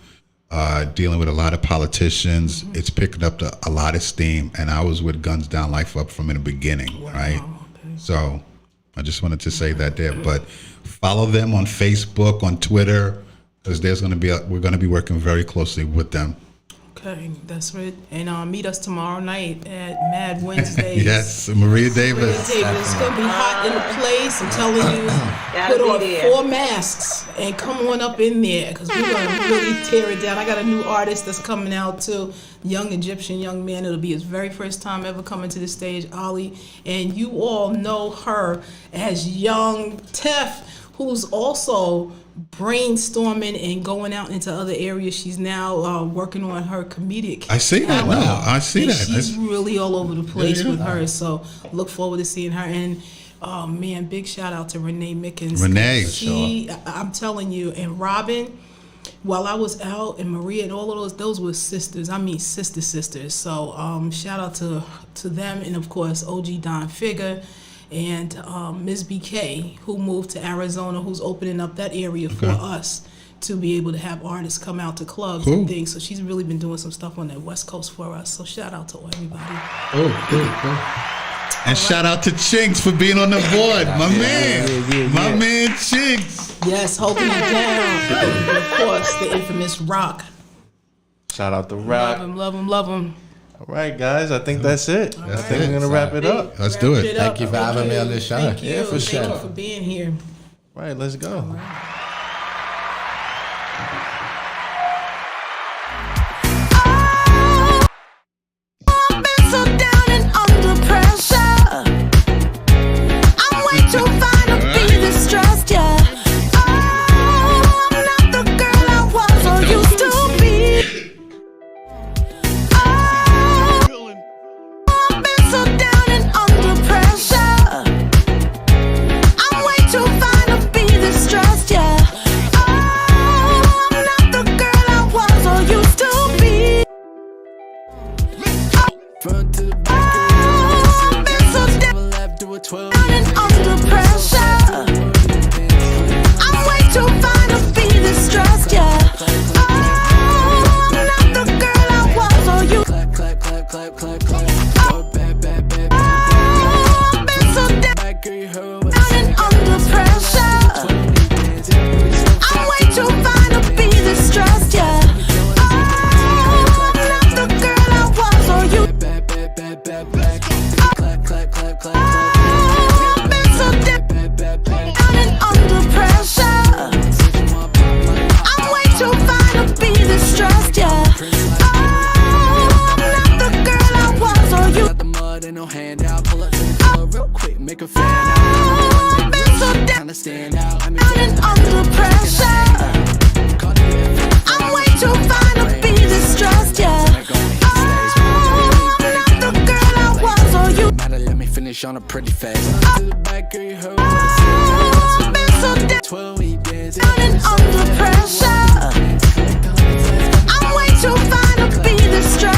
Dealing with a lot of politicians. It's picking up a lot of steam, and I was with Guns Down, Life Up from the beginning, right? Okay. So I just wanted to say that there. But follow them on Facebook, on Twitter, because we're going to be working very closely with them. Okay, that's right. And meet us tomorrow night at Mad Wednesdays. Yes, Maria Davis. It's going to be hot in the place. I'm telling you, put on 4 masks and come on up in there because we're going to really tear it down. I got a new artist that's coming out too, young Egyptian young man. It'll be his very first time ever coming to the stage, Ali. And you all know her as Young Tef, who's also brainstorming and going out into other areas. She's now working on her comedic. I see that now. I see that. She's really all over the place with her. So look forward to seeing her. And oh man, big shout out to Renee Mickens. I'm telling you, and Robin, while I was out, and Maria and all of those were sisters. I mean sisters. So shout out to them, and of course OG Don Figure. And Ms. BK, who moved to Arizona, who's opening up that area for us to be able to have artists come out to clubs and things. So she's really been doing some stuff on the West Coast for us. So shout out to everybody. Cool. And shout out to Chinks for being on the board. My man Chinks. Yes, holding it down. And of course, the infamous Rock. Shout out to Rock. Love him. All right, guys. I think that's it. I think we're going to wrap it up. Let's do it. Thank you for having me on this show. Thank you. Yeah, for sure. Thank you for being here. All right, let's go. I've been so down and under pressure. I'm way too fine to be distressed, yeah. Oh, I'm not the girl I was or used to be. Oh, I've been so down and under pressure. I'm way too fine to be distressed, yeah. Oh, I'm not the girl I was or used to be. Front to the back, I've been so down and under pressure. I'm way too fine to be distressed, yeah. Oh, I'm not the girl I was or you. clap, clap, clap, clap, clap, clap. Oh, bad, bad, bad, Oh, I've been so down bad girl, you heard what I and under pressure. I'm way too fine to be distressed, yeah. Oh, I'm not the girl I was or you. bad, bad, bad, bad, bad. Clap, clap, clap, clap, clap. I've been so down Bad, bad, bad. and under pressure. I'm way too fine to be distressed, yeah. Oh, I'm not the girl I was or you. Got the mud and no handout. Pull up to the club real quick, make a fan out. I've been so down Kinda stand out. I mean, and under pressure. I'm way too fine to be distressed, yeah. Oh, I'm not the girl I was or you. matter, let me finish on a pretty face. To the back, girl, you heard what I I've been so down said. 12 we dance. and under pressure. I'm way too fine to be distressed.